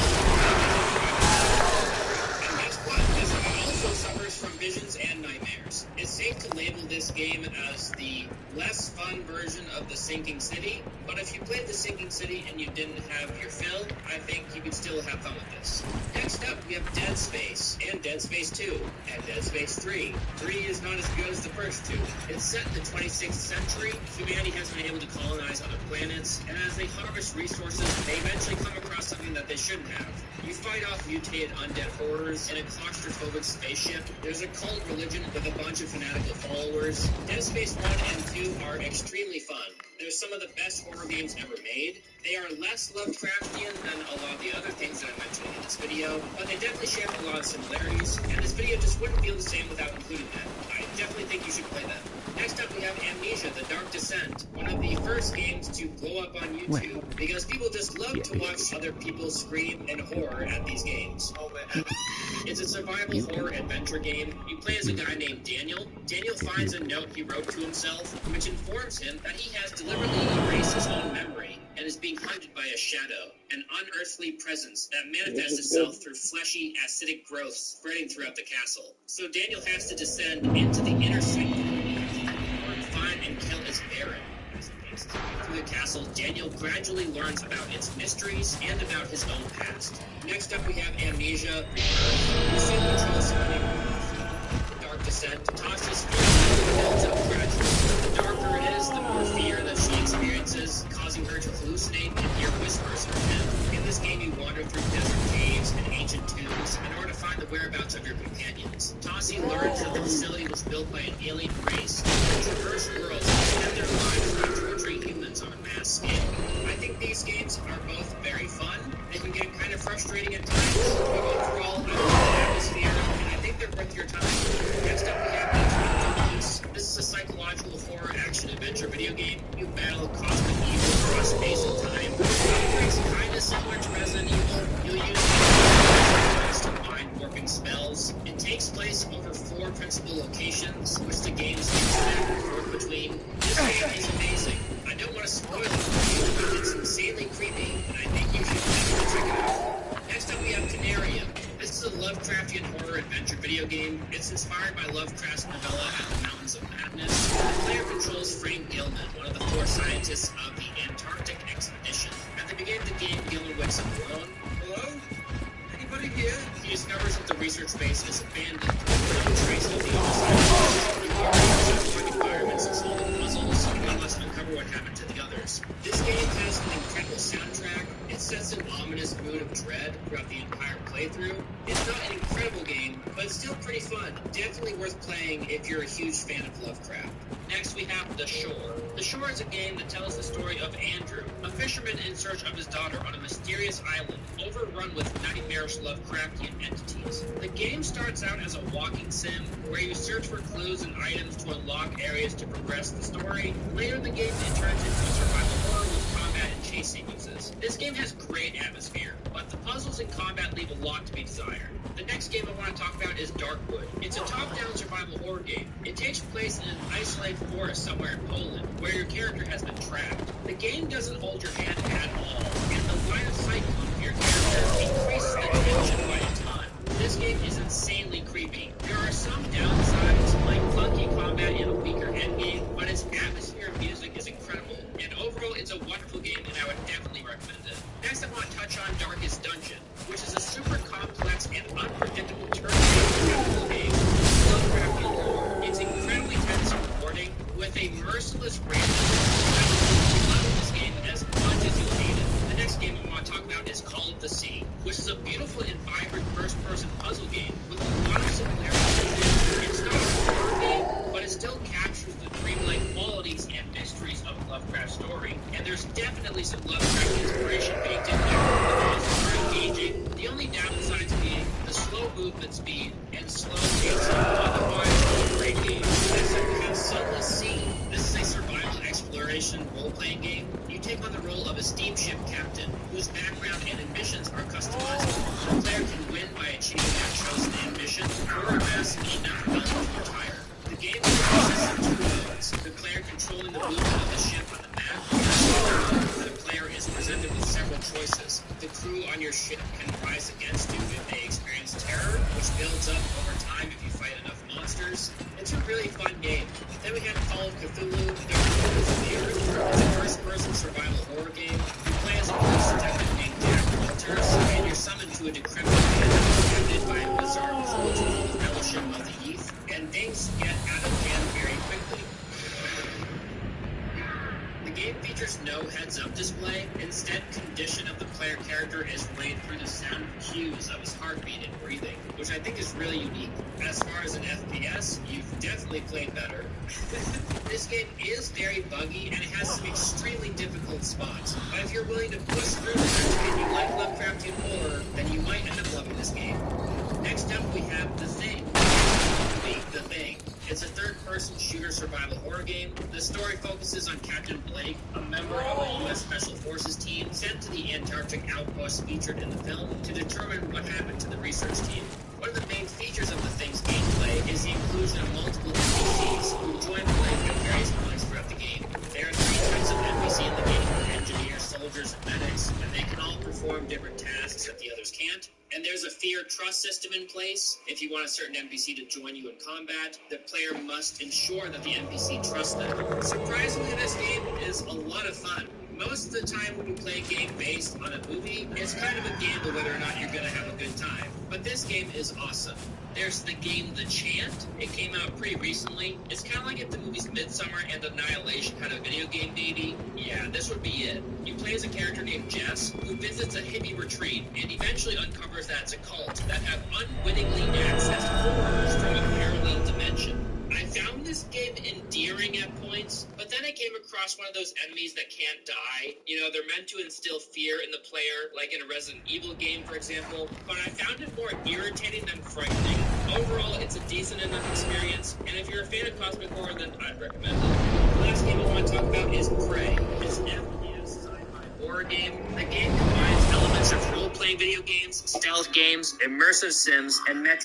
and guess what? This game also suffers from visions and nightmares. It's safe to label this game as the less fun version of The Sinking City, but if you played The Sinking City and you didn't have your fill, I think you could still have fun with this. Next up, we have Dead Space, and Dead Space 2, and Dead Space 3. 3 is not as good as the first two. It's set in the 26th century. Humanity has been able to colonize other planets, and as they harvest resources, they eventually come across something that they shouldn't have. You fight off mutated undead horrors in a claustrophobic spaceship. There's a cult religion with a bunch of fanatical followers. Dead Space 1 and 2 are extremely fun. They're some of the best horror games ever made. They are less Lovecraftian than a lot of the other things that I mentioned in this video, but they definitely share a lot of similarities, and this video just wouldn't feel the same without including that. I Definitely think you should play that. Next up, we have Amnesia: The Dark Descent, one of the first games to blow up on YouTube because people just love to watch other people scream in horror at these games. Oh man. It's a survival horror adventure game. You play as a guy named Daniel. Daniel finds a note he wrote to himself, which informs him that he has deliberately erased his own memory and is being hunted by a shadow, an unearthly presence that manifests itself through fleshy, acidic growths spreading throughout the castle. So Daniel has to descend into the inner sanctum and find and kill its Baron. Through the castle, Daniel gradually learns about its mysteries and about his own past. Next up, we have Amnesia: Rebirth. You still control something. The Dark Descent. Tasha's fear builds up gradually. The darker it is, the more fear that she experiences, causing her to hallucinate and hear whispers in her head. In this game, you wander through desert caves and ancient tombs in order to find the whereabouts of your companions. Tassi learns that the facility was built by an alien race that traverse worlds and spend their lives by torturing humans on a mass scale. I think these games are both very fun. They can get kind of frustrating at times, but overall, I love the atmosphere, and I think they're worth your time. Next up, we have This is a psychological horror action-adventure video game. You battle cosmic evil across space and time. It's kind of similar to Resident Evil. You'll use to mind-warping spells. It takes place over 4 principal locations, which the game switches back and forth between. This game is amazing. I don't want to spoil it for you, but it's insanely creepy, and I think you should definitely check it out. Next up, we have Canarium. This is a Lovecraftian horror adventure video game. It's inspired by Lovecraft's novella At the Mountains of Madness. The player controls Frank Gilman, one of the 4 scientists of the Antarctic expedition. At the beginning of the game, Gilman wakes up alone. Hello? Anybody here? He discovers that the research base is abandoned. No trace of the other scientists. Environments and solving puzzles. One must uncover what happened to the others. This game has an incredible soundtrack. It sets an ominous mood of dread throughout the entire playthrough. It's not an incredible game, but it's still pretty fun. Definitely worth playing if you're a huge fan of Lovecraft. Next, we have The Shore. The Shore is a game that tells the story of Andrew, a fisherman in search of his daughter on a mysterious island, overrun with nightmarish Lovecraftian entities. The game starts out as a walking sim, where you search for clues and items to unlock areas to progress the story. Later in the game, it turns into a survival horror with combat and chase sequences. This game has great atmosphere, but the puzzles and combat leave a lot to be desired. The next game I want to talk about is Darkwood. It's a top-down survival horror game. It takes place in an isolated forest somewhere in Poland, where your character has been trapped. The game doesn't hold your hand at all, and the line of sight of your character increases the tension by a ton. This game is insanely creepy. There are some downsides, like clunky combat and a weaker endgame, but its atmosphere and music is incredible. And overall, it's a wonderful game, and I would definitely recommend it. Next, I want to touch on Darkest Dungeon, which is a super complex and unpredictable turn-based game with Lovecraftian lore. It's incredibly tense and rewarding, with a merciless range. Love this game as much as you'll hate it. The next game I want to talk about is Call of the Sea, which is a beautiful and vibrant first-person puzzle game with a lot of similarities. It's not a horror game, but it still captures the dreamlike qualities and mysteries of Lovecraft's story. And there's definitely some Lovecraft inspiration baked in there. The puzzles are engaging. The only downsides being the slow movement speed and slow pacing. Otherwise, it's a great game. Next up, we have Sunless Sea. This is a survival exploration role-playing game. You take on the role of a steamship captain, whose background and ambitions are customizable. The player can win by achieving their chosen ambition or amassing enough wealth to retire. The game consists of 2 modes: the player controlling the movement of the ship on the map, where the player is presented with several choices. The crew on your ship can rise against you if they experience terror, which builds up over time if you fight enough monsters. It's a really fun game. Then we have Call of Cthulhu: Dark Corners of the Earth. It's a first-person survival horror game. You play as a police detective named Jack Walters, and you're summoned to a decrepit island inhabited by a bizarre cult called the Fellowship of the Heath, and things get out of hand very quickly. The game features no heads-up display. Instead, condition of the player character is relayed through the sound cues of his heartbeat and breathing, which I think is really unique. As far as an FPS, you've definitely played better. This game is very buggy, and it has some extremely difficult spots. But if you're willing to push through that and you like Lovecraftian horror, then you might end up loving this game. Next up, we have The Thing. The Thing. It's a third game. The story focuses on Captain Blake, a member of a U.S. Special Forces team sent to the Antarctic outpost featured in the film to determine what happened to the research team. One of the main features of the Thing's gameplay is the inclusion of multiple NPCs who join Blake at various points throughout the game. There are 3 types of NPC in the game: engineers, soldiers, and medics, and they can all perform different tasks that the others can't. And there's a fear-trust system in place. If you want a certain NPC to join you in combat, the player must ensure that the NPC trusts them. Surprisingly, this game is a lot of fun. Most of the time when you play a game based on a movie, it's kind of a gamble whether or not you're going to have a good time. But this game is awesome. There's the game The Chant. It came out pretty recently. It's kind of like if the movies Midsommar and Annihilation had a video game baby. Yeah, this would be it. You play as a character named Jess, who visits a hippie retreat and eventually uncovers that it's a cult that have unwittingly accessed horrors from a parallel dimension. I found this game endearing at points, but then I came across one of those enemies that can't die. You know, they're meant to instill fear in the player, like in a Resident Evil game, for example, but I found it more irritating than frightening. Overall, it's a decent enough experience, and if you're a fan of cosmic horror, then I'd recommend it. The last game I want to talk about is Prey. It's an FPS sci-fi horror game. The game combines elements of role-playing video games, stealth games, immersive sims, and mech.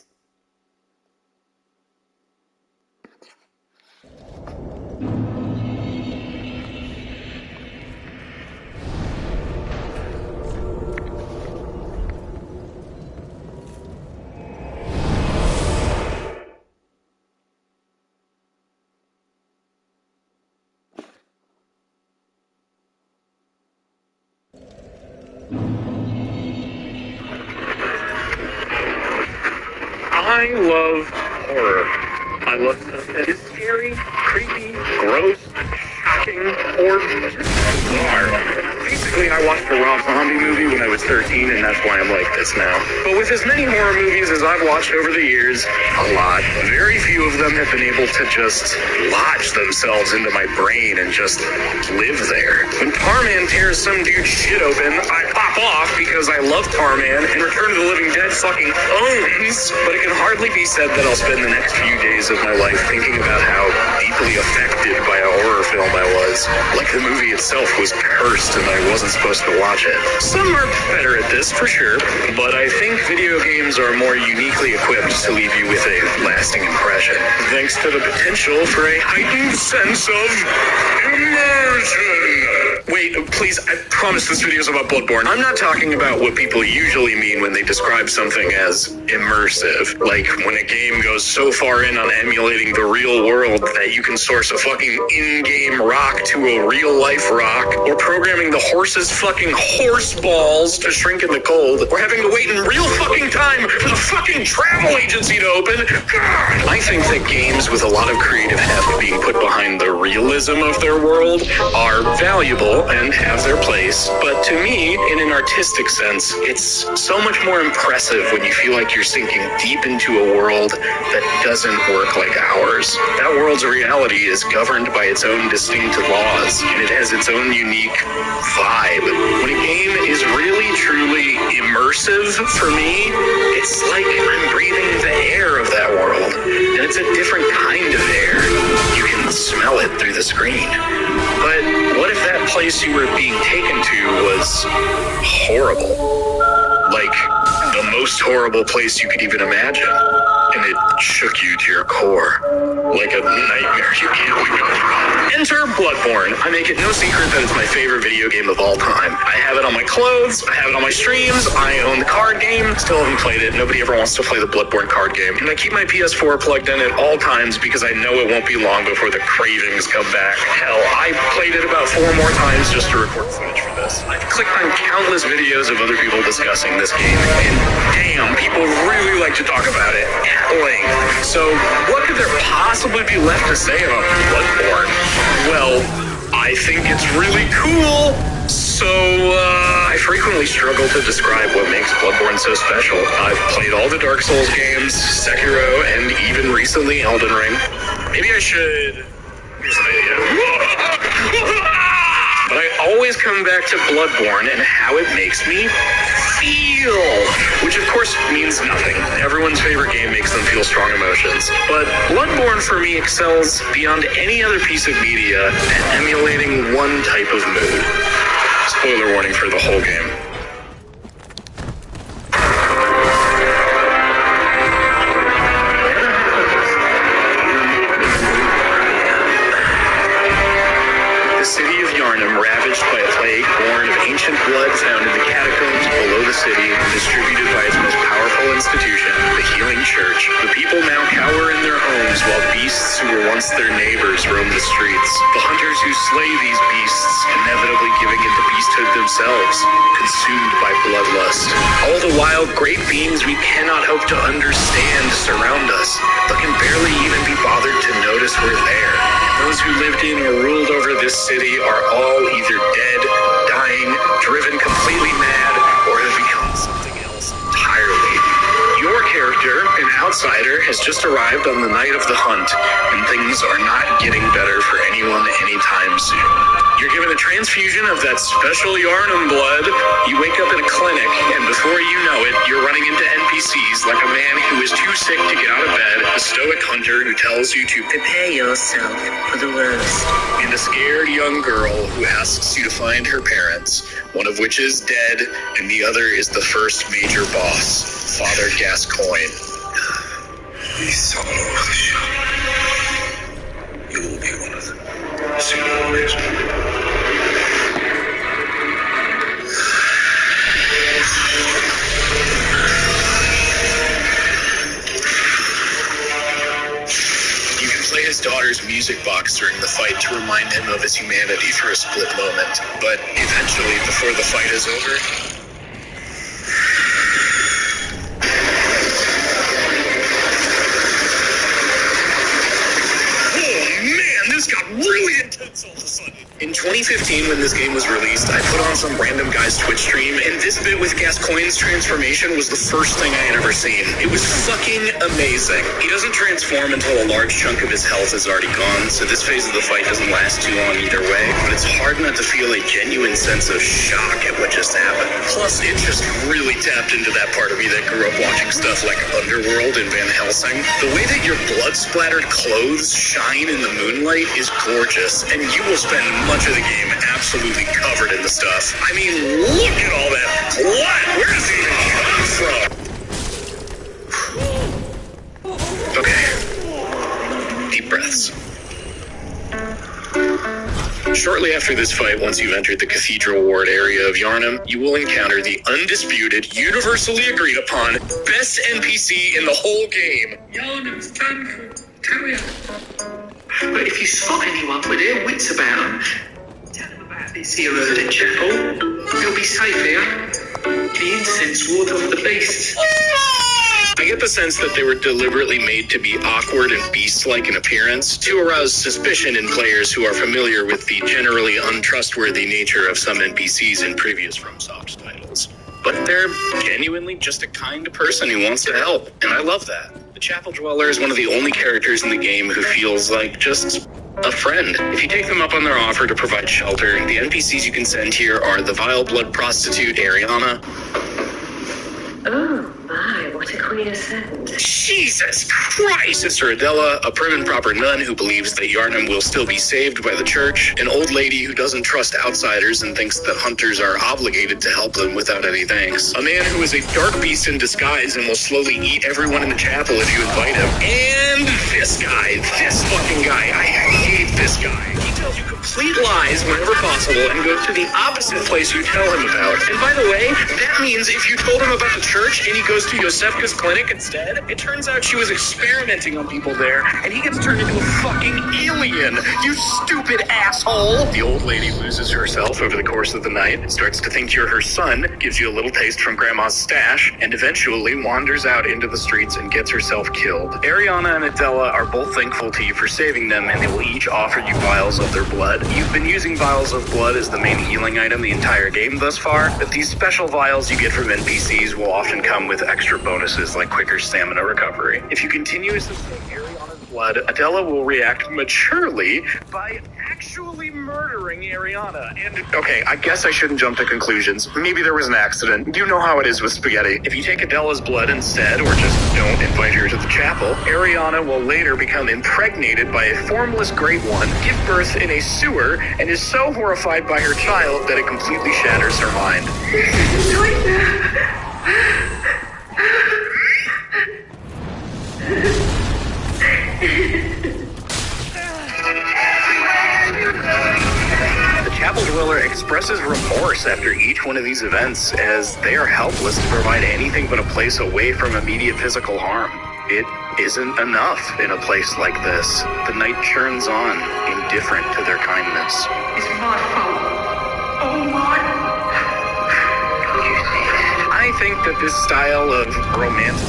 I love horror. I love stuff that is scary, creepy, gross, shocking, or bizarre. Basically, I watched a Rob Zombie movie when I was 13, and that's why I'm like this now. But with as many horror movies as I've watched over the years, a lot, very few of them have been able to just lodge themselves into my brain and just live there. When Tarman tears some dude's shit open, I pop off because I love Tarman, and Return of the Living Dead fucking owns. But it can hardly be said that I'll spend the next few days of my life thinking about how deeply affected by a horror film I was. Like the movie itself was cursed and I wasn't supposed to watch it. Some are better at this, for sure, but I think video games are more uniquely equipped to leave you with a lasting impression, thanks to the potential for a heightened sense of immersion. Wait, please, I promise this video is about Bloodborne. I'm not talking about what people usually mean when they describe something as immersive. Like when a game goes so far in on emulating the real world that you can source a fucking in-game rock to a real-life rock, or programming the horse's fucking horse balls to shrink in the cold, or having to wait in real fucking time for the fucking travel agency to open. God! I think that games with a lot of creative heft being put behind the realism of their world are valuable and have their place, but to me, in an artistic sense, it's so much more impressive when you feel like you're sinking deep into a world that doesn't work like ours. That world's reality is governed by its own distinct laws, and it has its own unique vibe. When a game is really, truly immersive, for me, it's like I'm breathing the air of that world, and it's a different kind of air. You can smell it through the screen. But what if that place you were being taken to was horrible? Like, the most horrible place you could even imagine. And it shook you to your core. Like a nightmare you can't wake up from. Enter Bloodborne. I make it no secret that it's my favorite video game of all time. I have it on my clothes, I have it on my streams, I own the card game, still haven't played it. Nobody ever wants to play the Bloodborne card game. And I keep my PS4 plugged in at all times because I know it won't be long before the cravings come back. Hell, I played it about 4 more times just to record footage for this. I've clicked on countless videos of other people discussing this game, and damn, people really like to talk about it at length. So, what could there possibly be left to say about Bloodborne? Well, I think it's really cool. So, I frequently struggle to describe what makes Bloodborne so special. I've played all the Dark Souls games, Sekiro, and even recently Elden Ring. Maybe I should... Here's the video. But I always come back to Bloodborne and how it makes me feel, which of course means nothing. Everyone's everyone's favorite game makes them feel strong emotions, but Bloodborne for me excels beyond any other piece of media at emulating one type of mood. Spoiler warning for the whole game. The city of Yharnam, ravaged by a plague born of ancient blood found in the catacombs below the city and distributed by its most powerful institution, the Healing Church. The people now cower in their homes while beasts who were once their neighbors roam the streets. The hunters who slay these beasts, inevitably giving into beasthood themselves, consumed by bloodlust. All the while, great beings we cannot hope to understand surround us, but can barely even be bothered to notice we're there. Those who lived in or ruled over this city are all either dead, dying, driven completely mad, or have become something else entirely. Your character, an outsider, has just arrived on the night of the hunt, and things are not getting better for anyone anytime soon. You're given a transfusion of that special Yharnam blood, you wake up in a clinic, and before you know it, you're running into NPCs like a man who is too sick to get out of bed, a stoic hunter who tells you to prepare yourself for the worst, and a scared young girl who asks you to find her parents, one of which is dead, and the other is the first major boss, Father Gascoigne. You will be one of them. Sooner or later. You can play his daughter's music box during the fight to remind him of his humanity for a split moment, but eventually, before the fight is over, really intense all of a sudden. In 2015, when this game was released, I put on some random guy's Twitch stream, and this bit with Gascoigne's transformation was the first thing I had ever seen. It was fucking amazing. He doesn't transform until a large chunk of his health is already gone, so this phase of the fight doesn't last too long either way, but it's hard not to feel a genuine sense of shock at what just happened. Plus, it just really tapped into that part of me that grew up watching stuff like Underworld and Van Helsing. The way that your blood-splattered clothes shine in the moonlight is gorgeous, and you will spend much of the game absolutely covered in the stuff. I mean, look at all that blood! Where does it even come from? Okay. Deep breaths. Shortly after this fight, once you've entered the Cathedral Ward area of Yharnam, you will encounter the undisputed, universally agreed upon, best NPC in the whole game. Yharnam's done for Talia. But if you spot anyone with their wits about them, tell them about this here Erded Chapel. You'll be safe here. The incense ward of the beasts. I get the sense that they were deliberately made to be awkward and beast-like in appearance to arouse suspicion in players who are familiar with the generally untrustworthy nature of some NPCs in previous FromSoft titles. But they're genuinely just a kind person who wants to help, and I love that. The Chapel Dweller is one of the only characters in the game who feels like just a friend. If you take them up on their offer to provide shelter, the NPCs you can send here are the vile blood prostitute Ariana. Oh my, what a queer scent. Jesus Christ! Sister Adela, a prim and proper nun who believes that Yharnam will still be saved by the church, an old lady who doesn't trust outsiders and thinks that hunters are obligated to help them without any thanks, a man who is a dark beast in disguise and will slowly eat everyone in the chapel if you invite him, and this fucking guy. I hate this guy. He tells you complete lies whenever possible and goes to the opposite place you tell him about. And by the way, that means if you told him about the church and he goes to Yosefka's clinic instead, it turns out she was experimenting on people there, and he gets turned into a fucking alien. You stupid asshole! The old lady loses herself over the course of the night, starts to think you're her son, gives you a little taste from Grandma's stash, and eventually wanders out into the streets and gets herself killed. Ariana and Adela are both thankful to you for saving them, and they will each offer you vials of their blood. You've been using vials of blood as the main healing item the entire game thus far, but these special vials you get from NPCs will often come with extra bonuses like quicker stamina recovery. If you continuously take Ariana's blood, Adela will react maturely by actually murdering murdering Ariana and... Okay, I guess I shouldn't jump to conclusions. Maybe there was an accident. You know how it is with spaghetti. If you take Adela's blood instead, or just don't invite her to the chapel, Ariana will later become impregnated by a formless Great One, give birth in a sewer, and is so horrified by her child that it completely shatters her mind. The Chapel Dweller expresses remorse after each one of these events, as they are helpless to provide anything but a place away from immediate physical harm. It isn't enough in a place like this. The night churns on, indifferent to their kindness. It's my fault. Oh my. I think that this style of romantic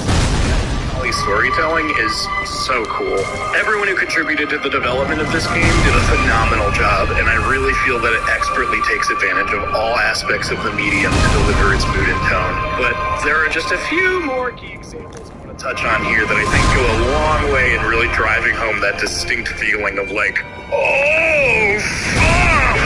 storytelling is so cool. Everyone who contributed to the development of this game did a phenomenal job, and I really feel that it expertly takes advantage of all aspects of the medium to deliver its mood and tone. But there are just a few more key examples I want to touch on here that I think go a long way in really driving home that distinct feeling of like, oh, fuck!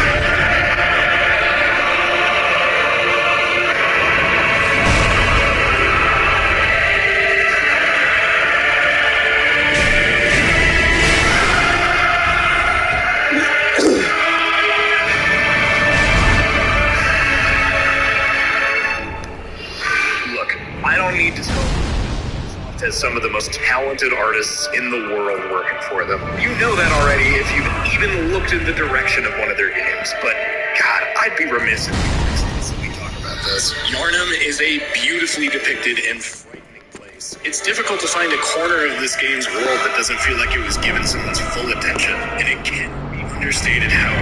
As some of the most talented artists in the world working for them. You know that already if you've even looked in the direction of one of their games, but God, I'd be remiss if we talk about this. Yharnam is a beautifully depicted and frightening place. It's difficult to find a corner of this game's world that doesn't feel like it was given someone's full attention, and it can't be understated how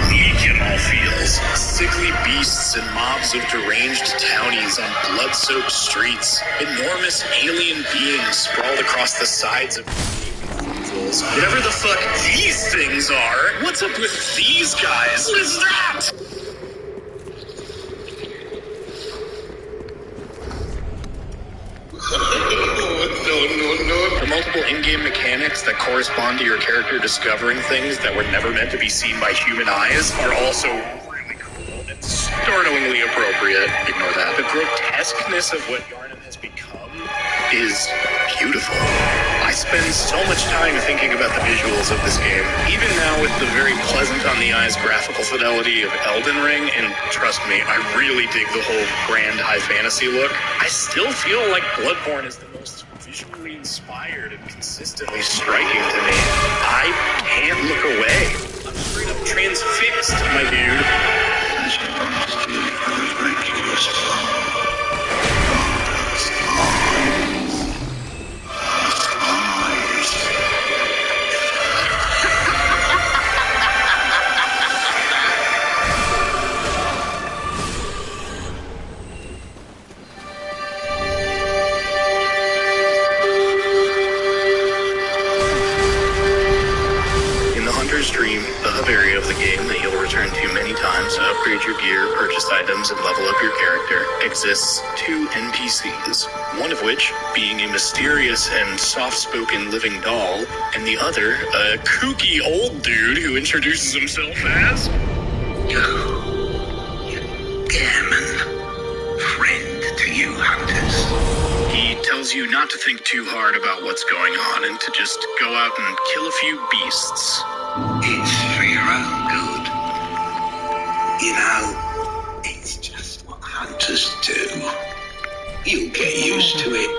bleak it all feels. Sickly beasts and mobs of deranged townies on blood-soaked streets. Enormous alien beings sprawled across the sides of cathedrals. Whatever the fuck these things are, what's up with these guys? What is that? No. The multiple in-game mechanics that correspond to your character discovering things that were never meant to be seen by human eyes are also really cool and startlingly appropriate. Ignore that. The grotesqueness of what Yharnam has become is beautiful. I spend so much time thinking about the visuals of this game, even now with the very pleasant on the eyes graphical fidelity of Elden Ring, and trust me, I really dig the whole grand high fantasy look. I still feel like Bloodborne is the most visually inspired and consistently striking to me. I can't look away. I'm straight up transfixed, my dude. Dream, the hub area of the game that you'll return to many times to upgrade your gear, purchase items, and level up your character, exists two NPCs, one of which being a mysterious and soft-spoken living doll, and the other a kooky old dude who introduces himself as... Gehrman, friend to you hunters. He tells you not to think too hard about what's going on and to just go out and kill a few beasts. It's for your own good. You know, it's just what hunters do. You'll get used to it.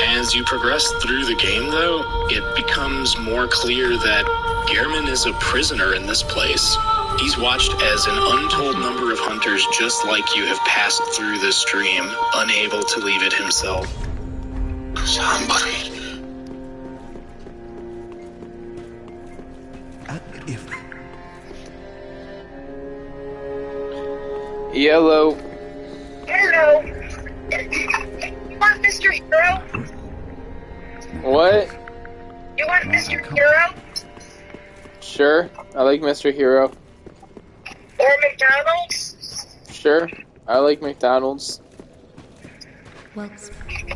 As you progress through the game, though, it becomes more clear that Gehrman is a prisoner in this place. He's watched as an untold number of hunters just like you have passed through this stream, unable to leave it himself. Somebody. Yellow. Hello. You want Mr. Hero? What? You want Mr. Hero? Sure, I like Mr. Hero. Or McDonald's? Sure, I like McDonald's. Well,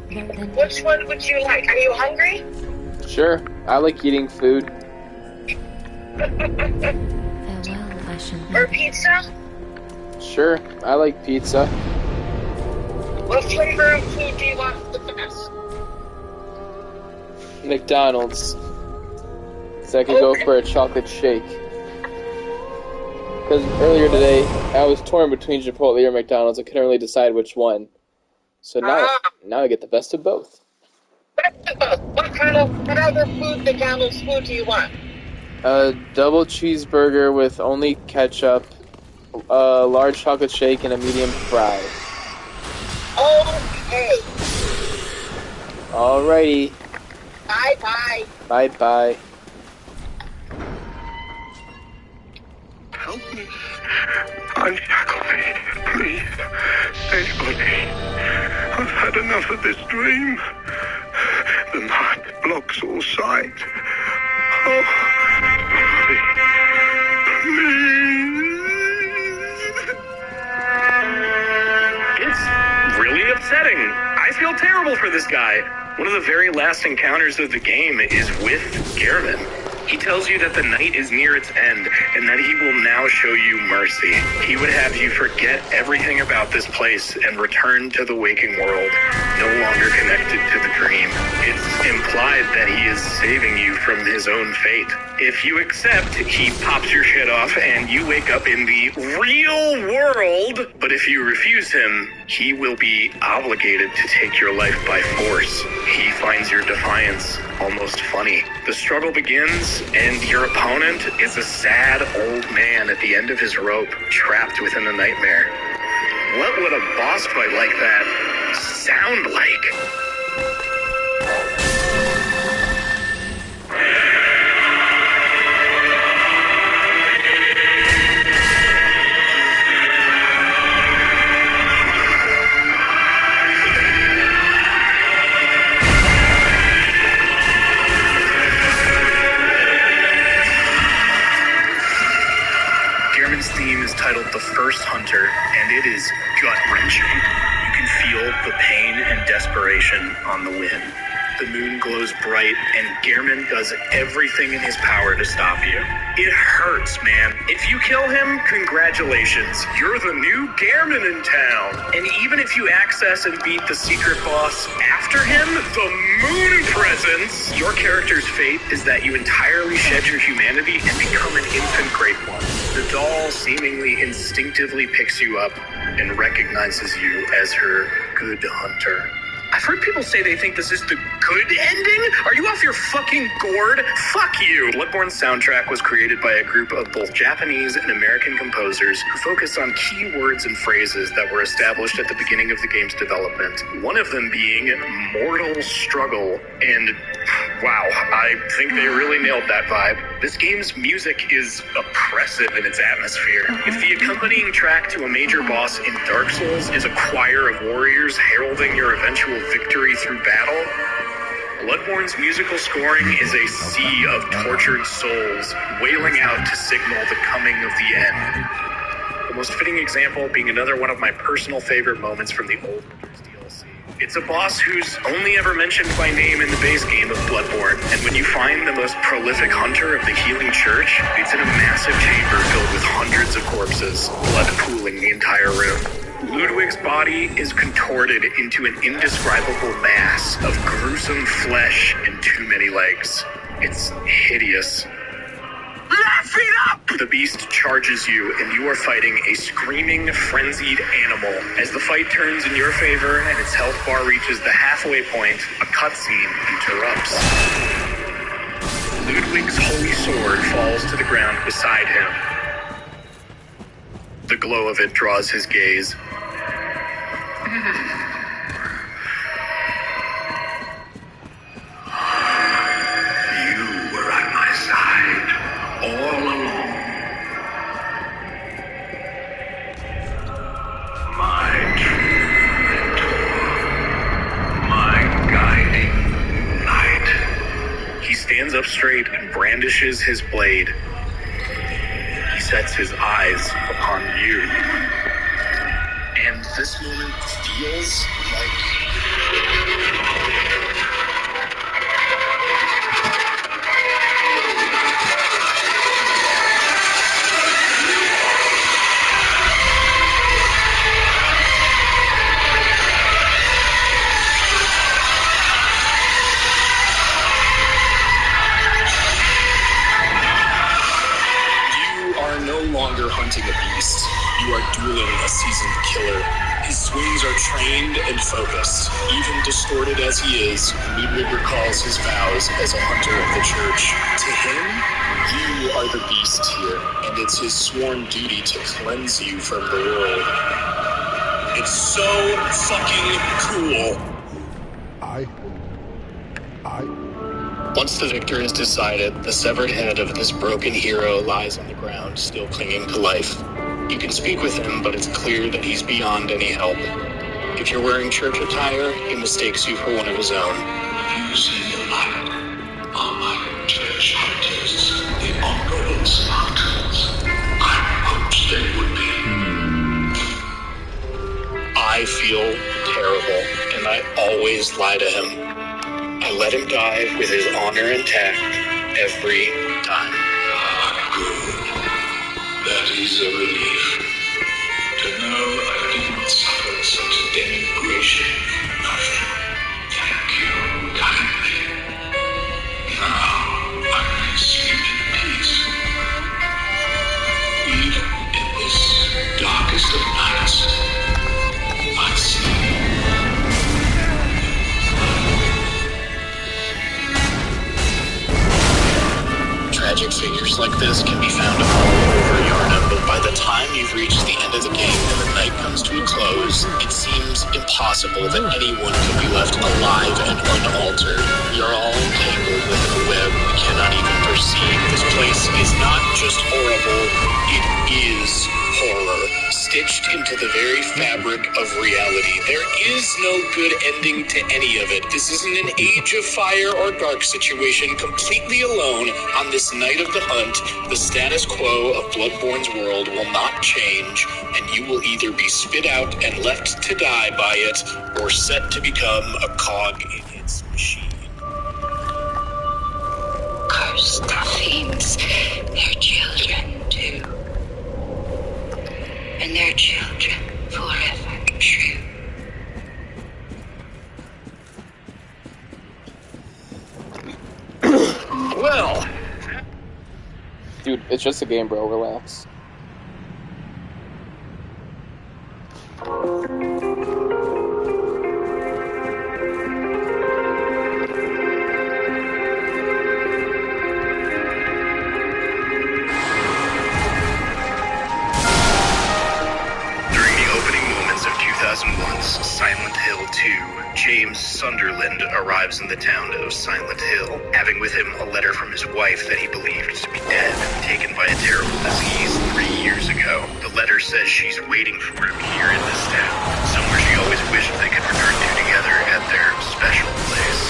then... Which one would you like? Are you hungry? Sure, I like eating food. Farewell, question. Or pizza? Sure, I like pizza. What flavor of food do you want the best? McDonald's. So I could go for a chocolate shake. Because earlier today, I was torn between Chipotle or McDonald's. I couldn't really decide which one. So now I get the best of both. What other food, McDonald's food do you want? A double cheeseburger with only ketchup, a large chocolate shake, and a medium fry. Okay. Alrighty. Bye-bye. Bye-bye. Help me. Unshackle me, please. Anybody. I've had enough of this dream. The night blocks all sight. Oh, It's really upsetting. I feel terrible for this guy. One of the very last encounters of the game is with Gehrman. He tells you that the night is near its end and that he will now show you mercy. He would have you forget everything about this place and return to the waking world, no longer connected to the dream. It's implied that he is saving you from his own fate. If you accept, he pops your shit off and you wake up in the real world. But if you refuse him, he will be obligated to take your life by force. He finds your defiance almost funny. The struggle begins, and your opponent is a sad old man at the end of his rope, trapped within a nightmare. What would a boss fight like that sound like? Titled The First Hunter, and it is gut-wrenching. You can feel the pain and desperation on the wind. The moon glows bright, and Gehrman does everything in his power to stop you. It hurts, man. If you kill him, congratulations. You're the new Gehrman in town. And even if you access and beat the secret boss after him, the Moon Presence, your character's fate is that you entirely shed your humanity and become an infant Great One. The doll seemingly instinctively picks you up and recognizes you as her good hunter. I've heard people say they think this is the good ending. Are you off your fucking gourd? Fuck you! Bloodborne's soundtrack was created by a group of both Japanese and American composers who focused on key words and phrases that were established at the beginning of the game's development. One of them being mortal struggle. And wow, I think they really nailed that vibe. This game's music is oppressive in its atmosphere. If the accompanying track to a major boss in Dark Souls is a choir of warriors heralding your eventual victory through battle, Bloodborne's musical scoring is a sea of tortured souls wailing out to signal the coming of the end. The most fitting example being another one of my personal favorite moments from the old DLC. It's a boss who's only ever mentioned by name in the base game of Bloodborne, and when you find the most prolific hunter of the Healing Church, it's in a massive chamber filled with hundreds of corpses, blood pooling the entire room. Ludwig's body is contorted into an indescribable mass of gruesome flesh and too many legs. It's hideous. Laugh it up! The beast charges you, and you are fighting a screaming, frenzied animal. As the fight turns in your favor and its health bar reaches the halfway point, a cutscene interrupts. Ludwig's holy sword falls to the ground beside him. The glow of it draws his gaze. You were at my side all along. My true mentor. My guiding light. He stands up straight and brandishes his blade. He sets his eyes upon you. And this moment feels like... and focused. Even distorted as he is, Ludwig recalls his vows as a hunter of the church. To him, you are the beast here, and it's his sworn duty to cleanse you from the world. It's so fucking cool. Once the victor is decided, the severed head of this broken hero lies on the ground, still clinging to life. You can speak with him, but it's clear that he's beyond any help. If you're wearing church attire, he mistakes you for one of his own. You see the light among church hunters, the honorable Spartans. I hoped they would be. I feel terrible, and I always lie to him. I let him die with his honor intact every time. Good. That is a relief. To know I did not suffer such denigration for nothing. Thank you kindly. Now I may sleep in peace. Even in this darkest of nights, I see. Tragic figures like this can be found all over Yharnam, but by the time you've reached the end of the game and the night comes to a close, it seems impossible that anyone could be left alive and unaltered. You're all entangled within a web we cannot even perceive. This place is not just horrible, it is horror, stitched into the very fabric of reality. There is no good ending to any of it. This isn't an Age of Fire or Dark situation. Completely alone on this night of the hunt, the status quo of Bloodborne's world will not change, and you will either be spit out and left to die by it, or set to become a cog in its machine. Curse the fiends, their children too. And their children forever true. Well, dude, it's just a game, bro. Relax. Silent Hill 2, James Sunderland arrives in the town of Silent Hill, having with him a letter from his wife that he believed to be dead, taken by a terrible disease 3 years ago. The letter says she's waiting for him here in this town, somewhere she always wished they could return to together at their special place.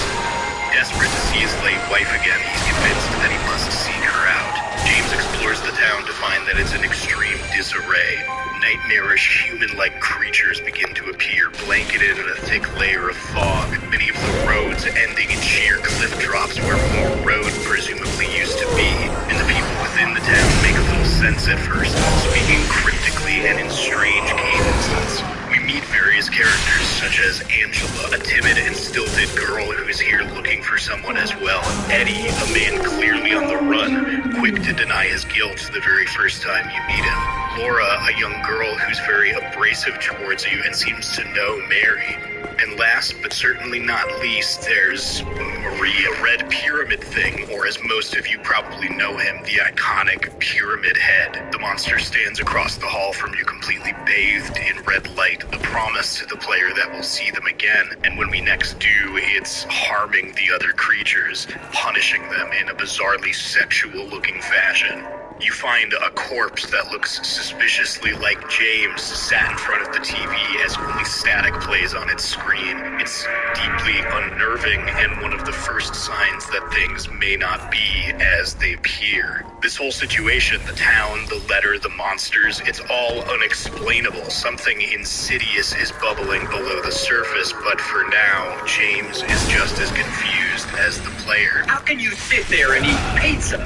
Desperate to see his late wife again, he's convinced that he must seek her out. James explores the town to find that it's in extreme disarray. Nightmarish, human-like creatures begin to appear, blanketed in a thick layer of fog. Many of the roads ending in sheer cliff drops where more road presumably used to be. And the people within the town make little sense at first, speaking cryptically and in strange cadences. We meet various characters such as Angela, a timid and stilted girl who's here looking for someone as well. Eddie, a man clearly on the run, quick to deny his guilt the very first time you meet him. Laura, a young girl who's very abrasive towards you and seems to know Mary. And last but certainly not least, there's Maria, Red Pyramid Thing, or as most of you probably know him, the iconic Pyramid Head. The monster stands across the hall from you, completely bathed in red light, a promise to the player that we'll see them again, and when we next do, it's harming the other creatures, punishing them in a bizarrely sexual-looking fashion. You find a corpse that looks suspiciously like James sat in front of the TV as only static plays on its screen. It's deeply unnerving and one of the first signs that things may not be as they appear. This whole situation, the town, the letter, the monsters, it's all unexplainable. Something insidious is bubbling below the surface, but for now, James is just as confused as the player. How can you sit there and eat pizza?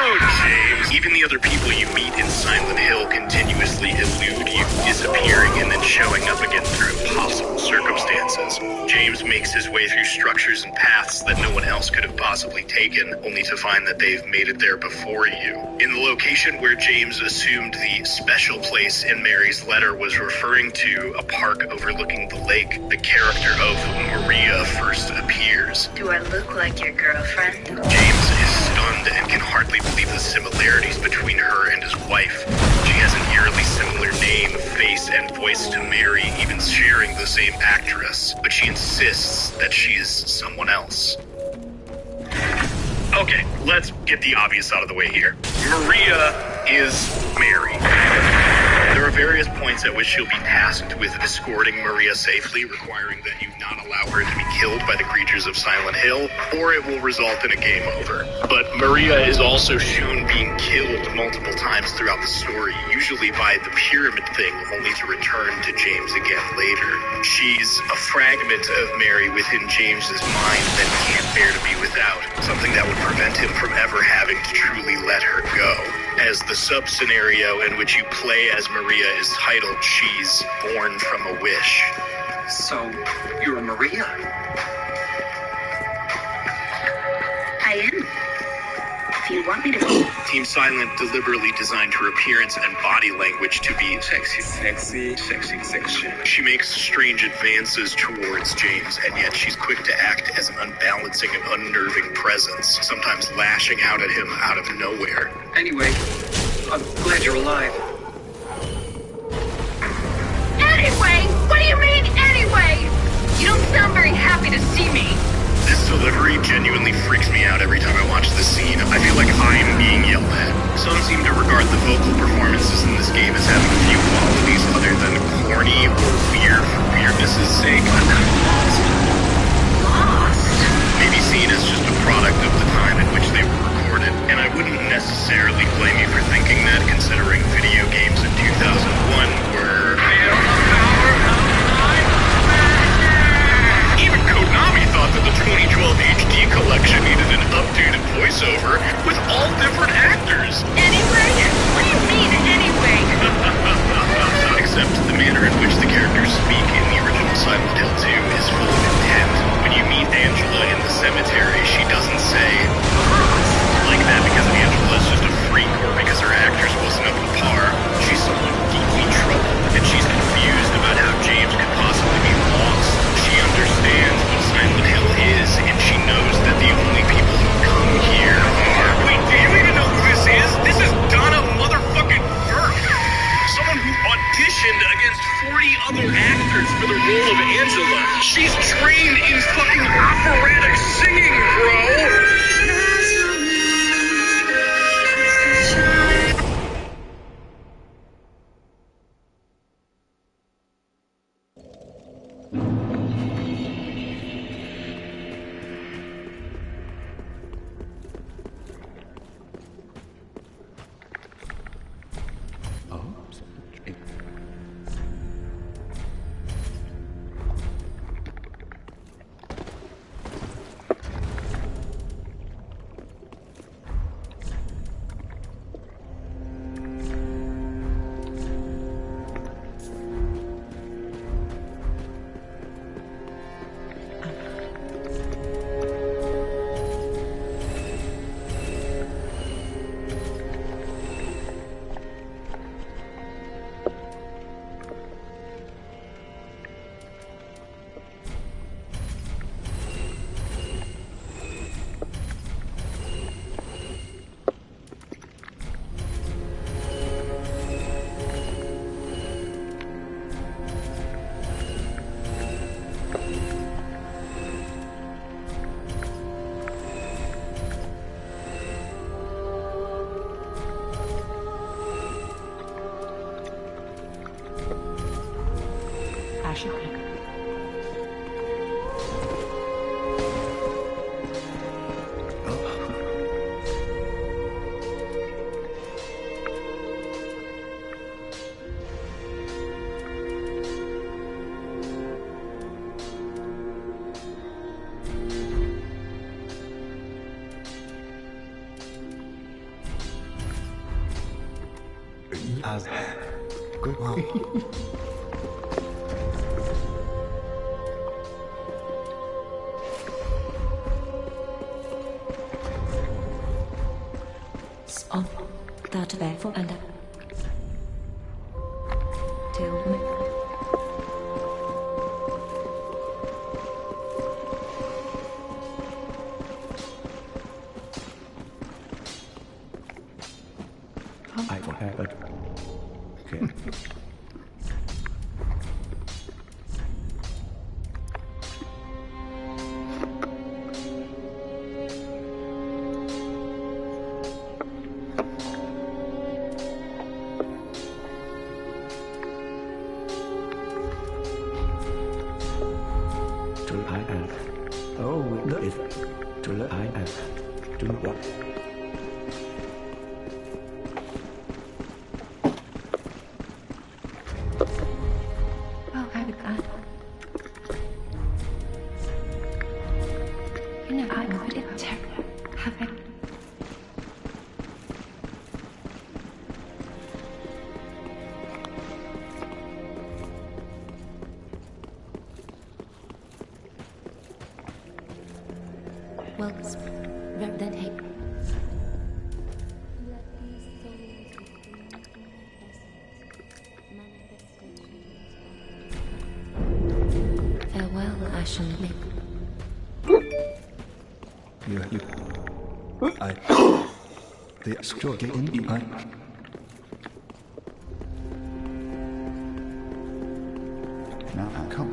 James. Even the other people you meet in Silent Hill continuously elude you, disappearing and then showing up again through impossible circumstances. James makes his way through structures and paths that no one else could have possibly taken, only to find that they've made it there before you. In the location where James assumed the special place in Mary's letter was referring to a park overlooking the lake, the character of Maria first appears. Do I look like your girlfriend? James is stunned and can hardly believe the similarities between her and his wife. She has an eerily similar name, face, and voice to Mary, even sharing the same actress, but she insists that she is someone else. Okay, let's get the obvious out of the way here. Maria is Mary. There are various points at which she'll be tasked with escorting Maria safely, requiring that you not allow her to be killed by the creatures of Silent Hill, or it will result in a game over. But Maria is also shown being killed multiple times throughout the story, usually by the pyramid thing, only to return to James again later. She's a fragment of Mary within James's mind that he can't bear to be without, something that would prevent him from ever having to truly let her go. As the sub-scenario in which you play as Maria is titled, she's born from a wish. So, you're Maria? I am. If you want me to be. Team Silent deliberately designed her appearance and body language to be Sexy. She makes strange advances towards James, and yet she's quick to act as an unbalancing and unnerving presence, sometimes lashing out at him out of nowhere. Anyway, I'm glad you're alive. Anyway? What do you mean, anyway? You don't sound very happy to see me. This delivery genuinely freaks me out every time I watch this scene. I feel like I'm being yelled at. Some seem to regard the vocal performances in this game as having few qualities other than corny or weird for weirdness' sake. I'm not lost. Lost? Maybe seen as just a product of the time in which they were recorded, and I wouldn't necessarily blame you for thinking that, considering video games in 2001 were... Even Konami thought that the 2012 HD collection needed an has good one. On that barefoot and till me. I will have it. Okay. Well, rather than hate. Farewell, Ashen Lake. The security in now come.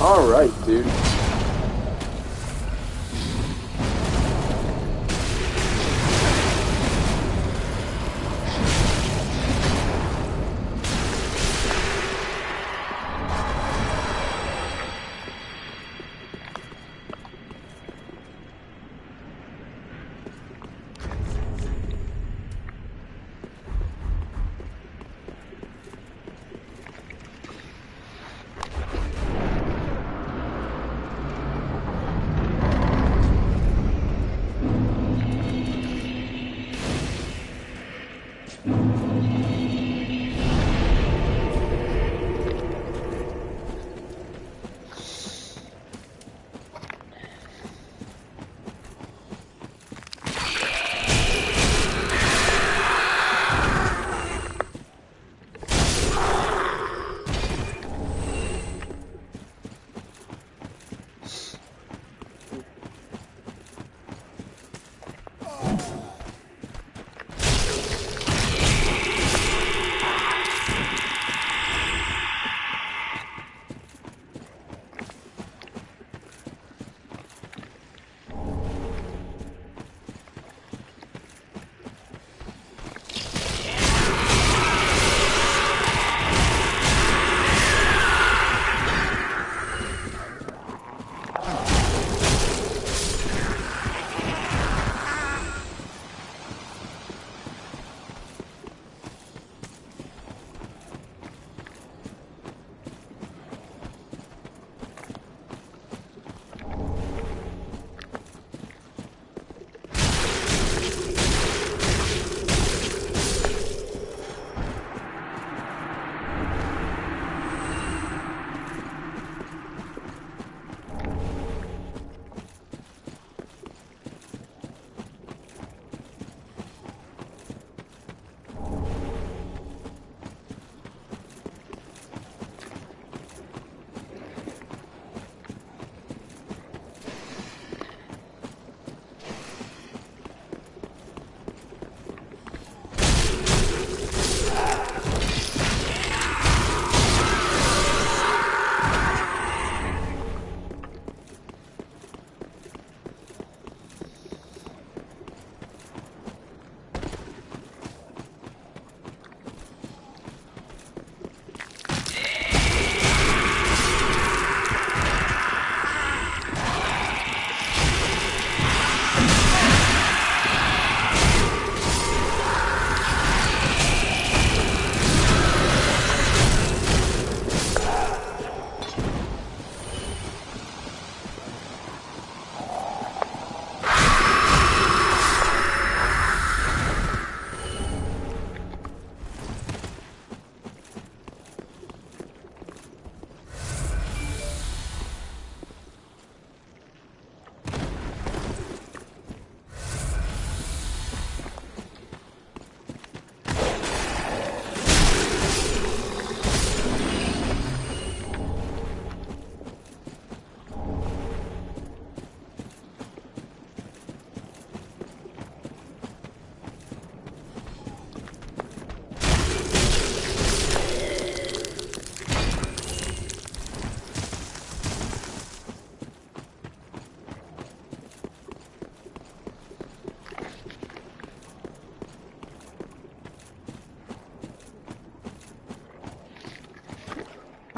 Alright, dude.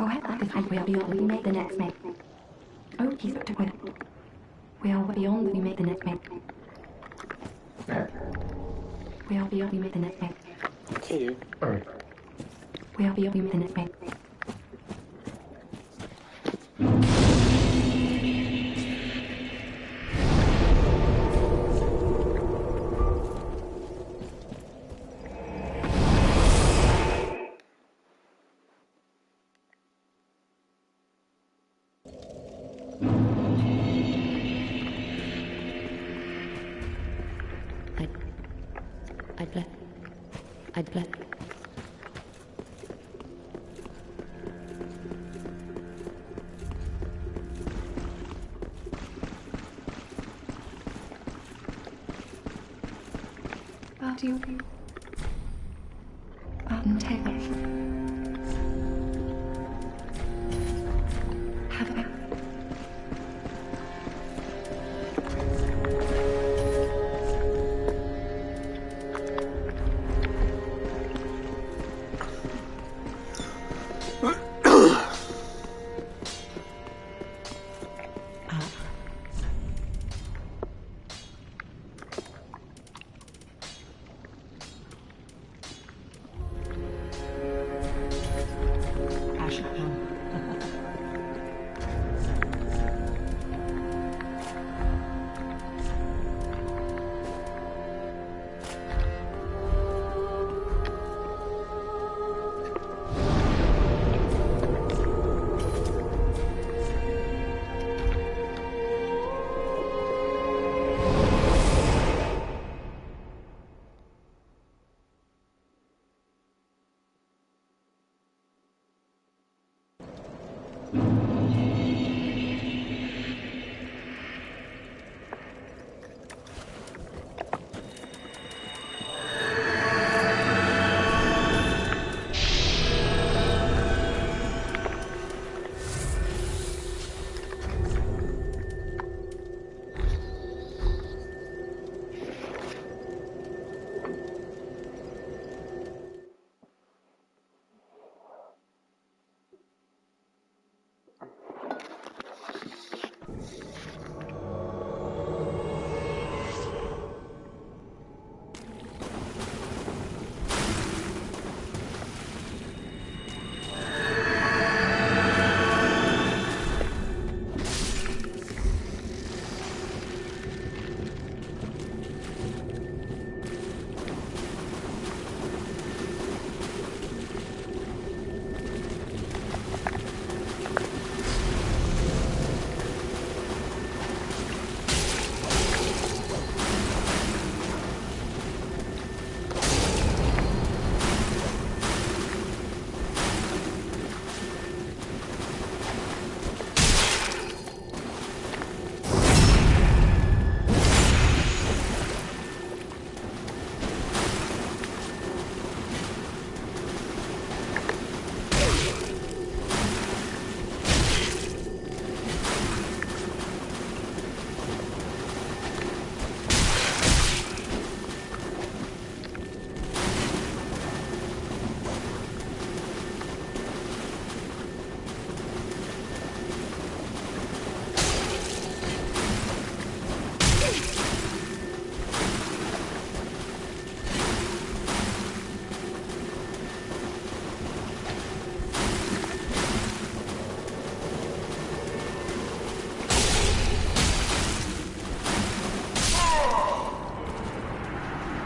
Go ahead at this point. We are beyond. We make the next make. Oh, he's got to quit. We are beyond. We make the next make. We are beyond. We make the next make. Okay, dude. Alright. We are beyond. We make the next make. I'd bless. Do you take it? Have I?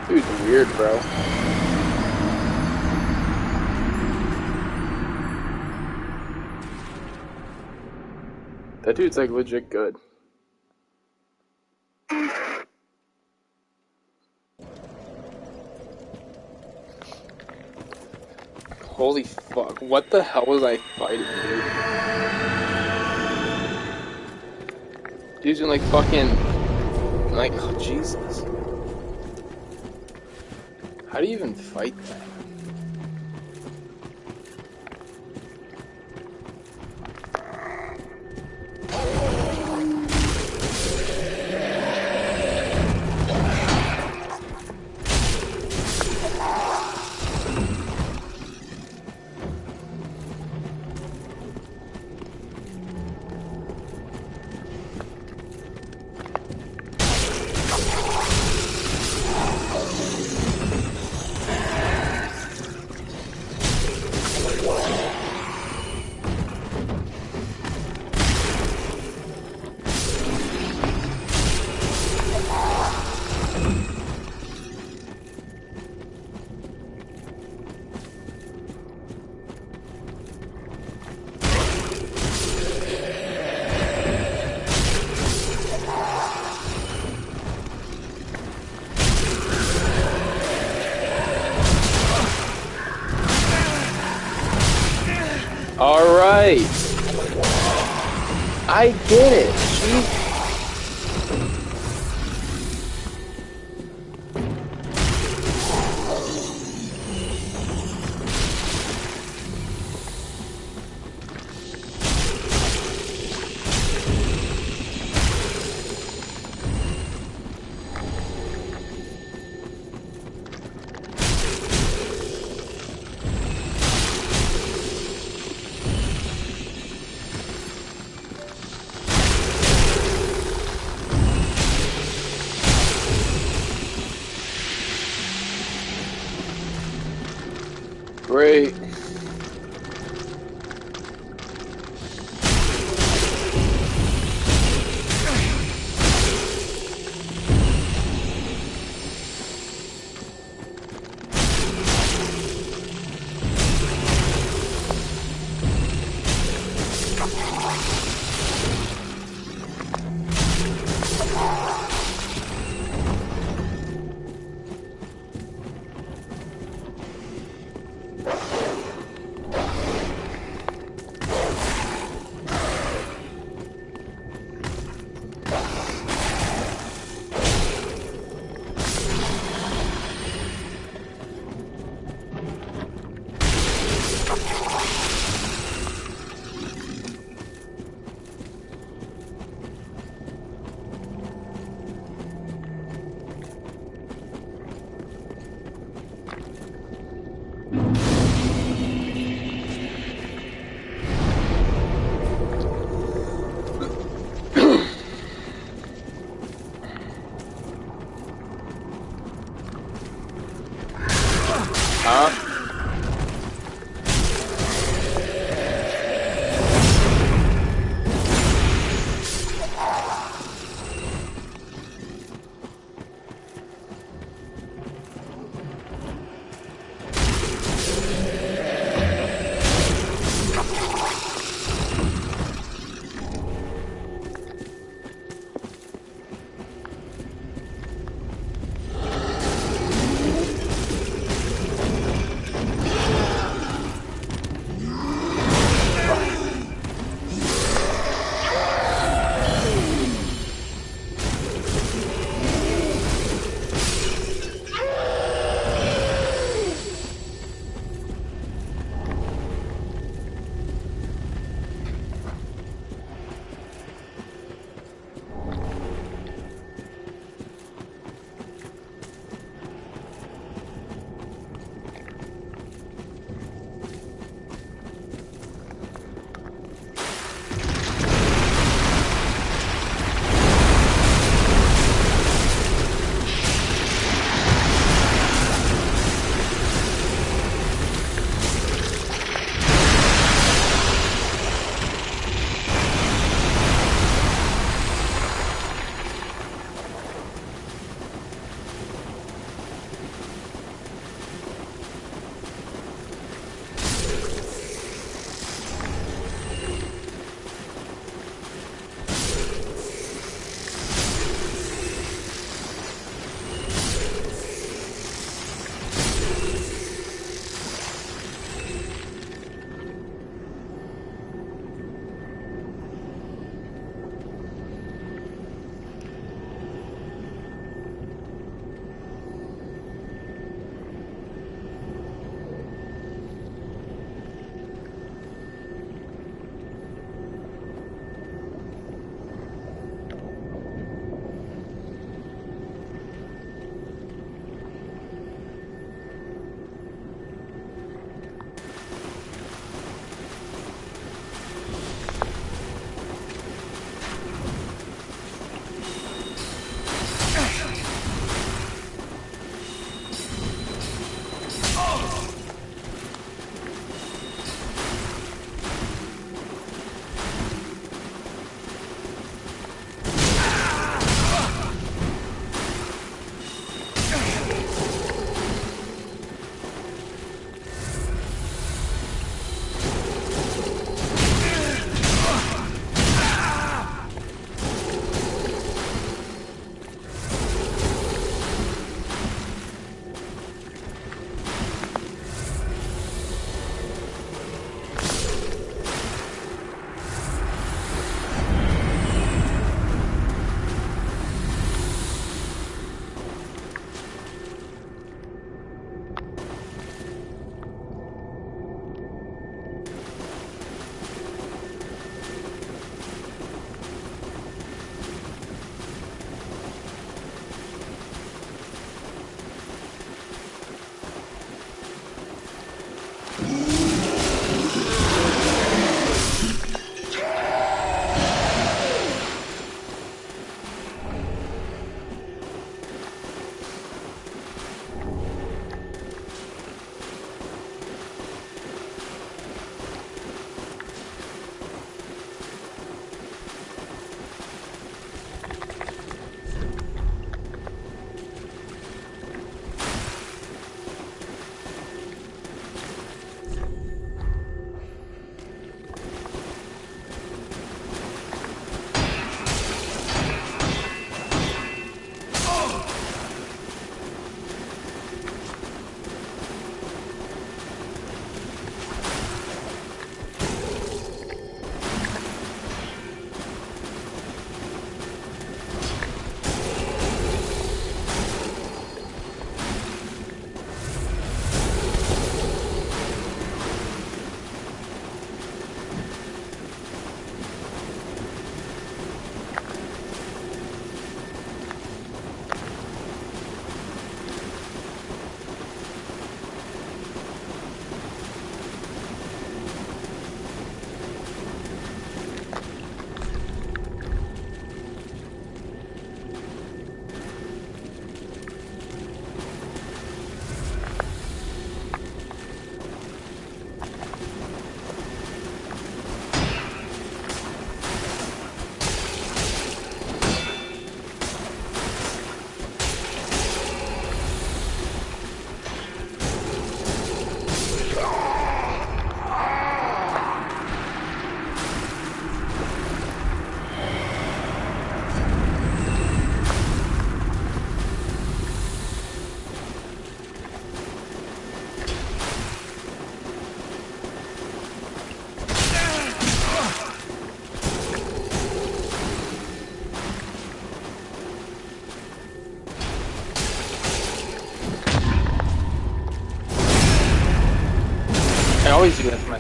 Dude's weird, bro. That dude's like legit good. Holy fuck, what the hell was I fighting, dude? Dude's in like fucking, like, oh, Jesus. How do you even fight that? Alright. I get it. She... Great.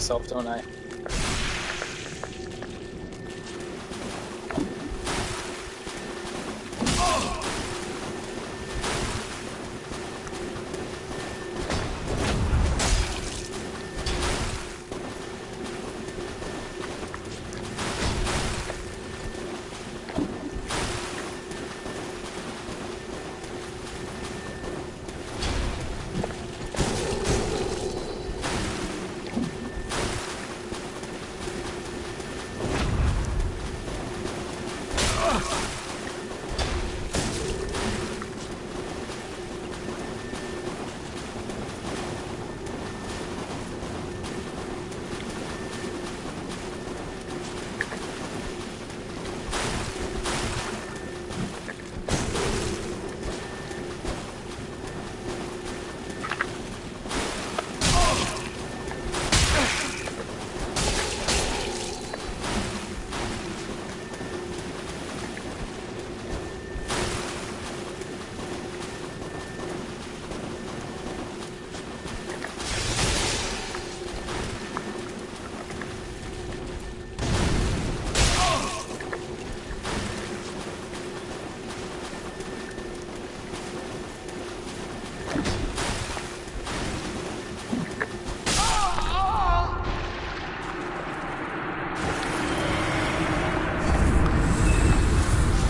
myself, don't I?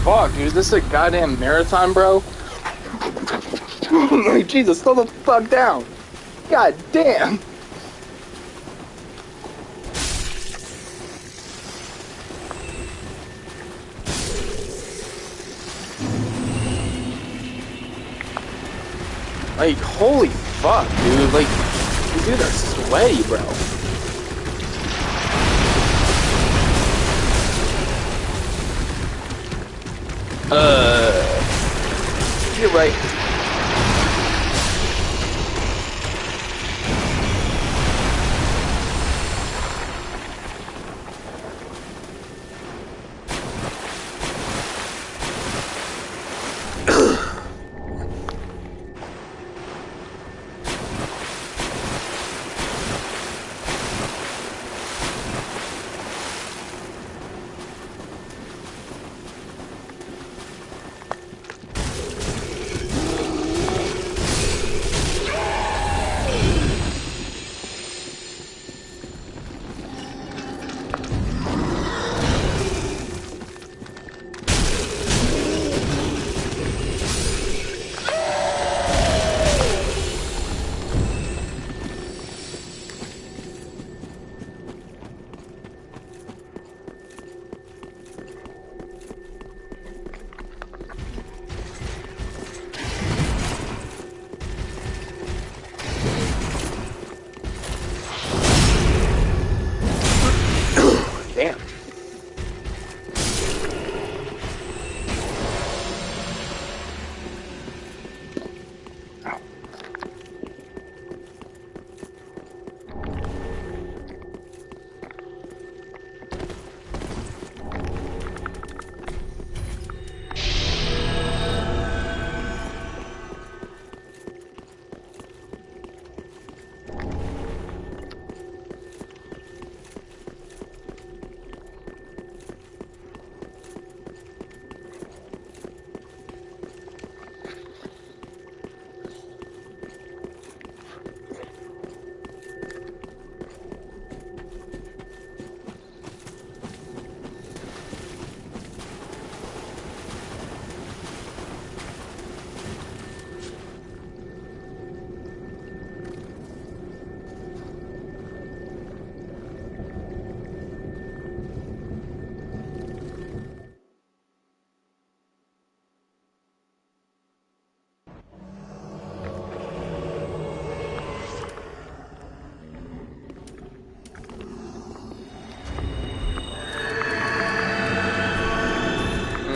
Fuck, dude, this is a goddamn marathon, bro. Like, Jesus, slow the fuck down. God damn. Like, holy fuck, dude. Like, these dudes are sweaty, bro. You're right. Damn.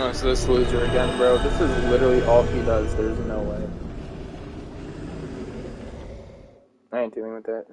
No, so this loser again, bro. This is literally all he does. There's no way. I ain't dealing with that.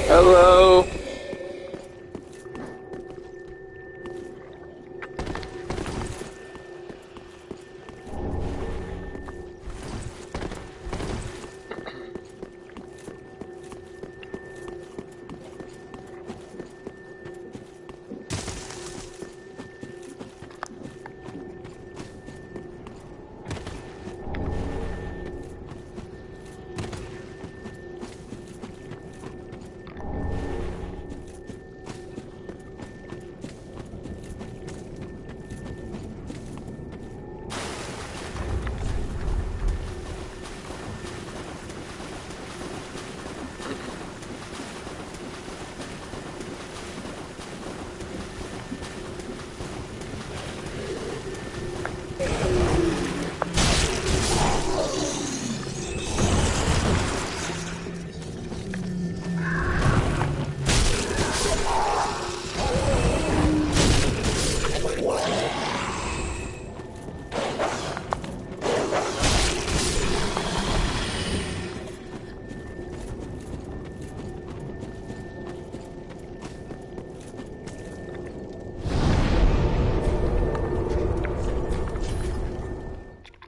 Hello.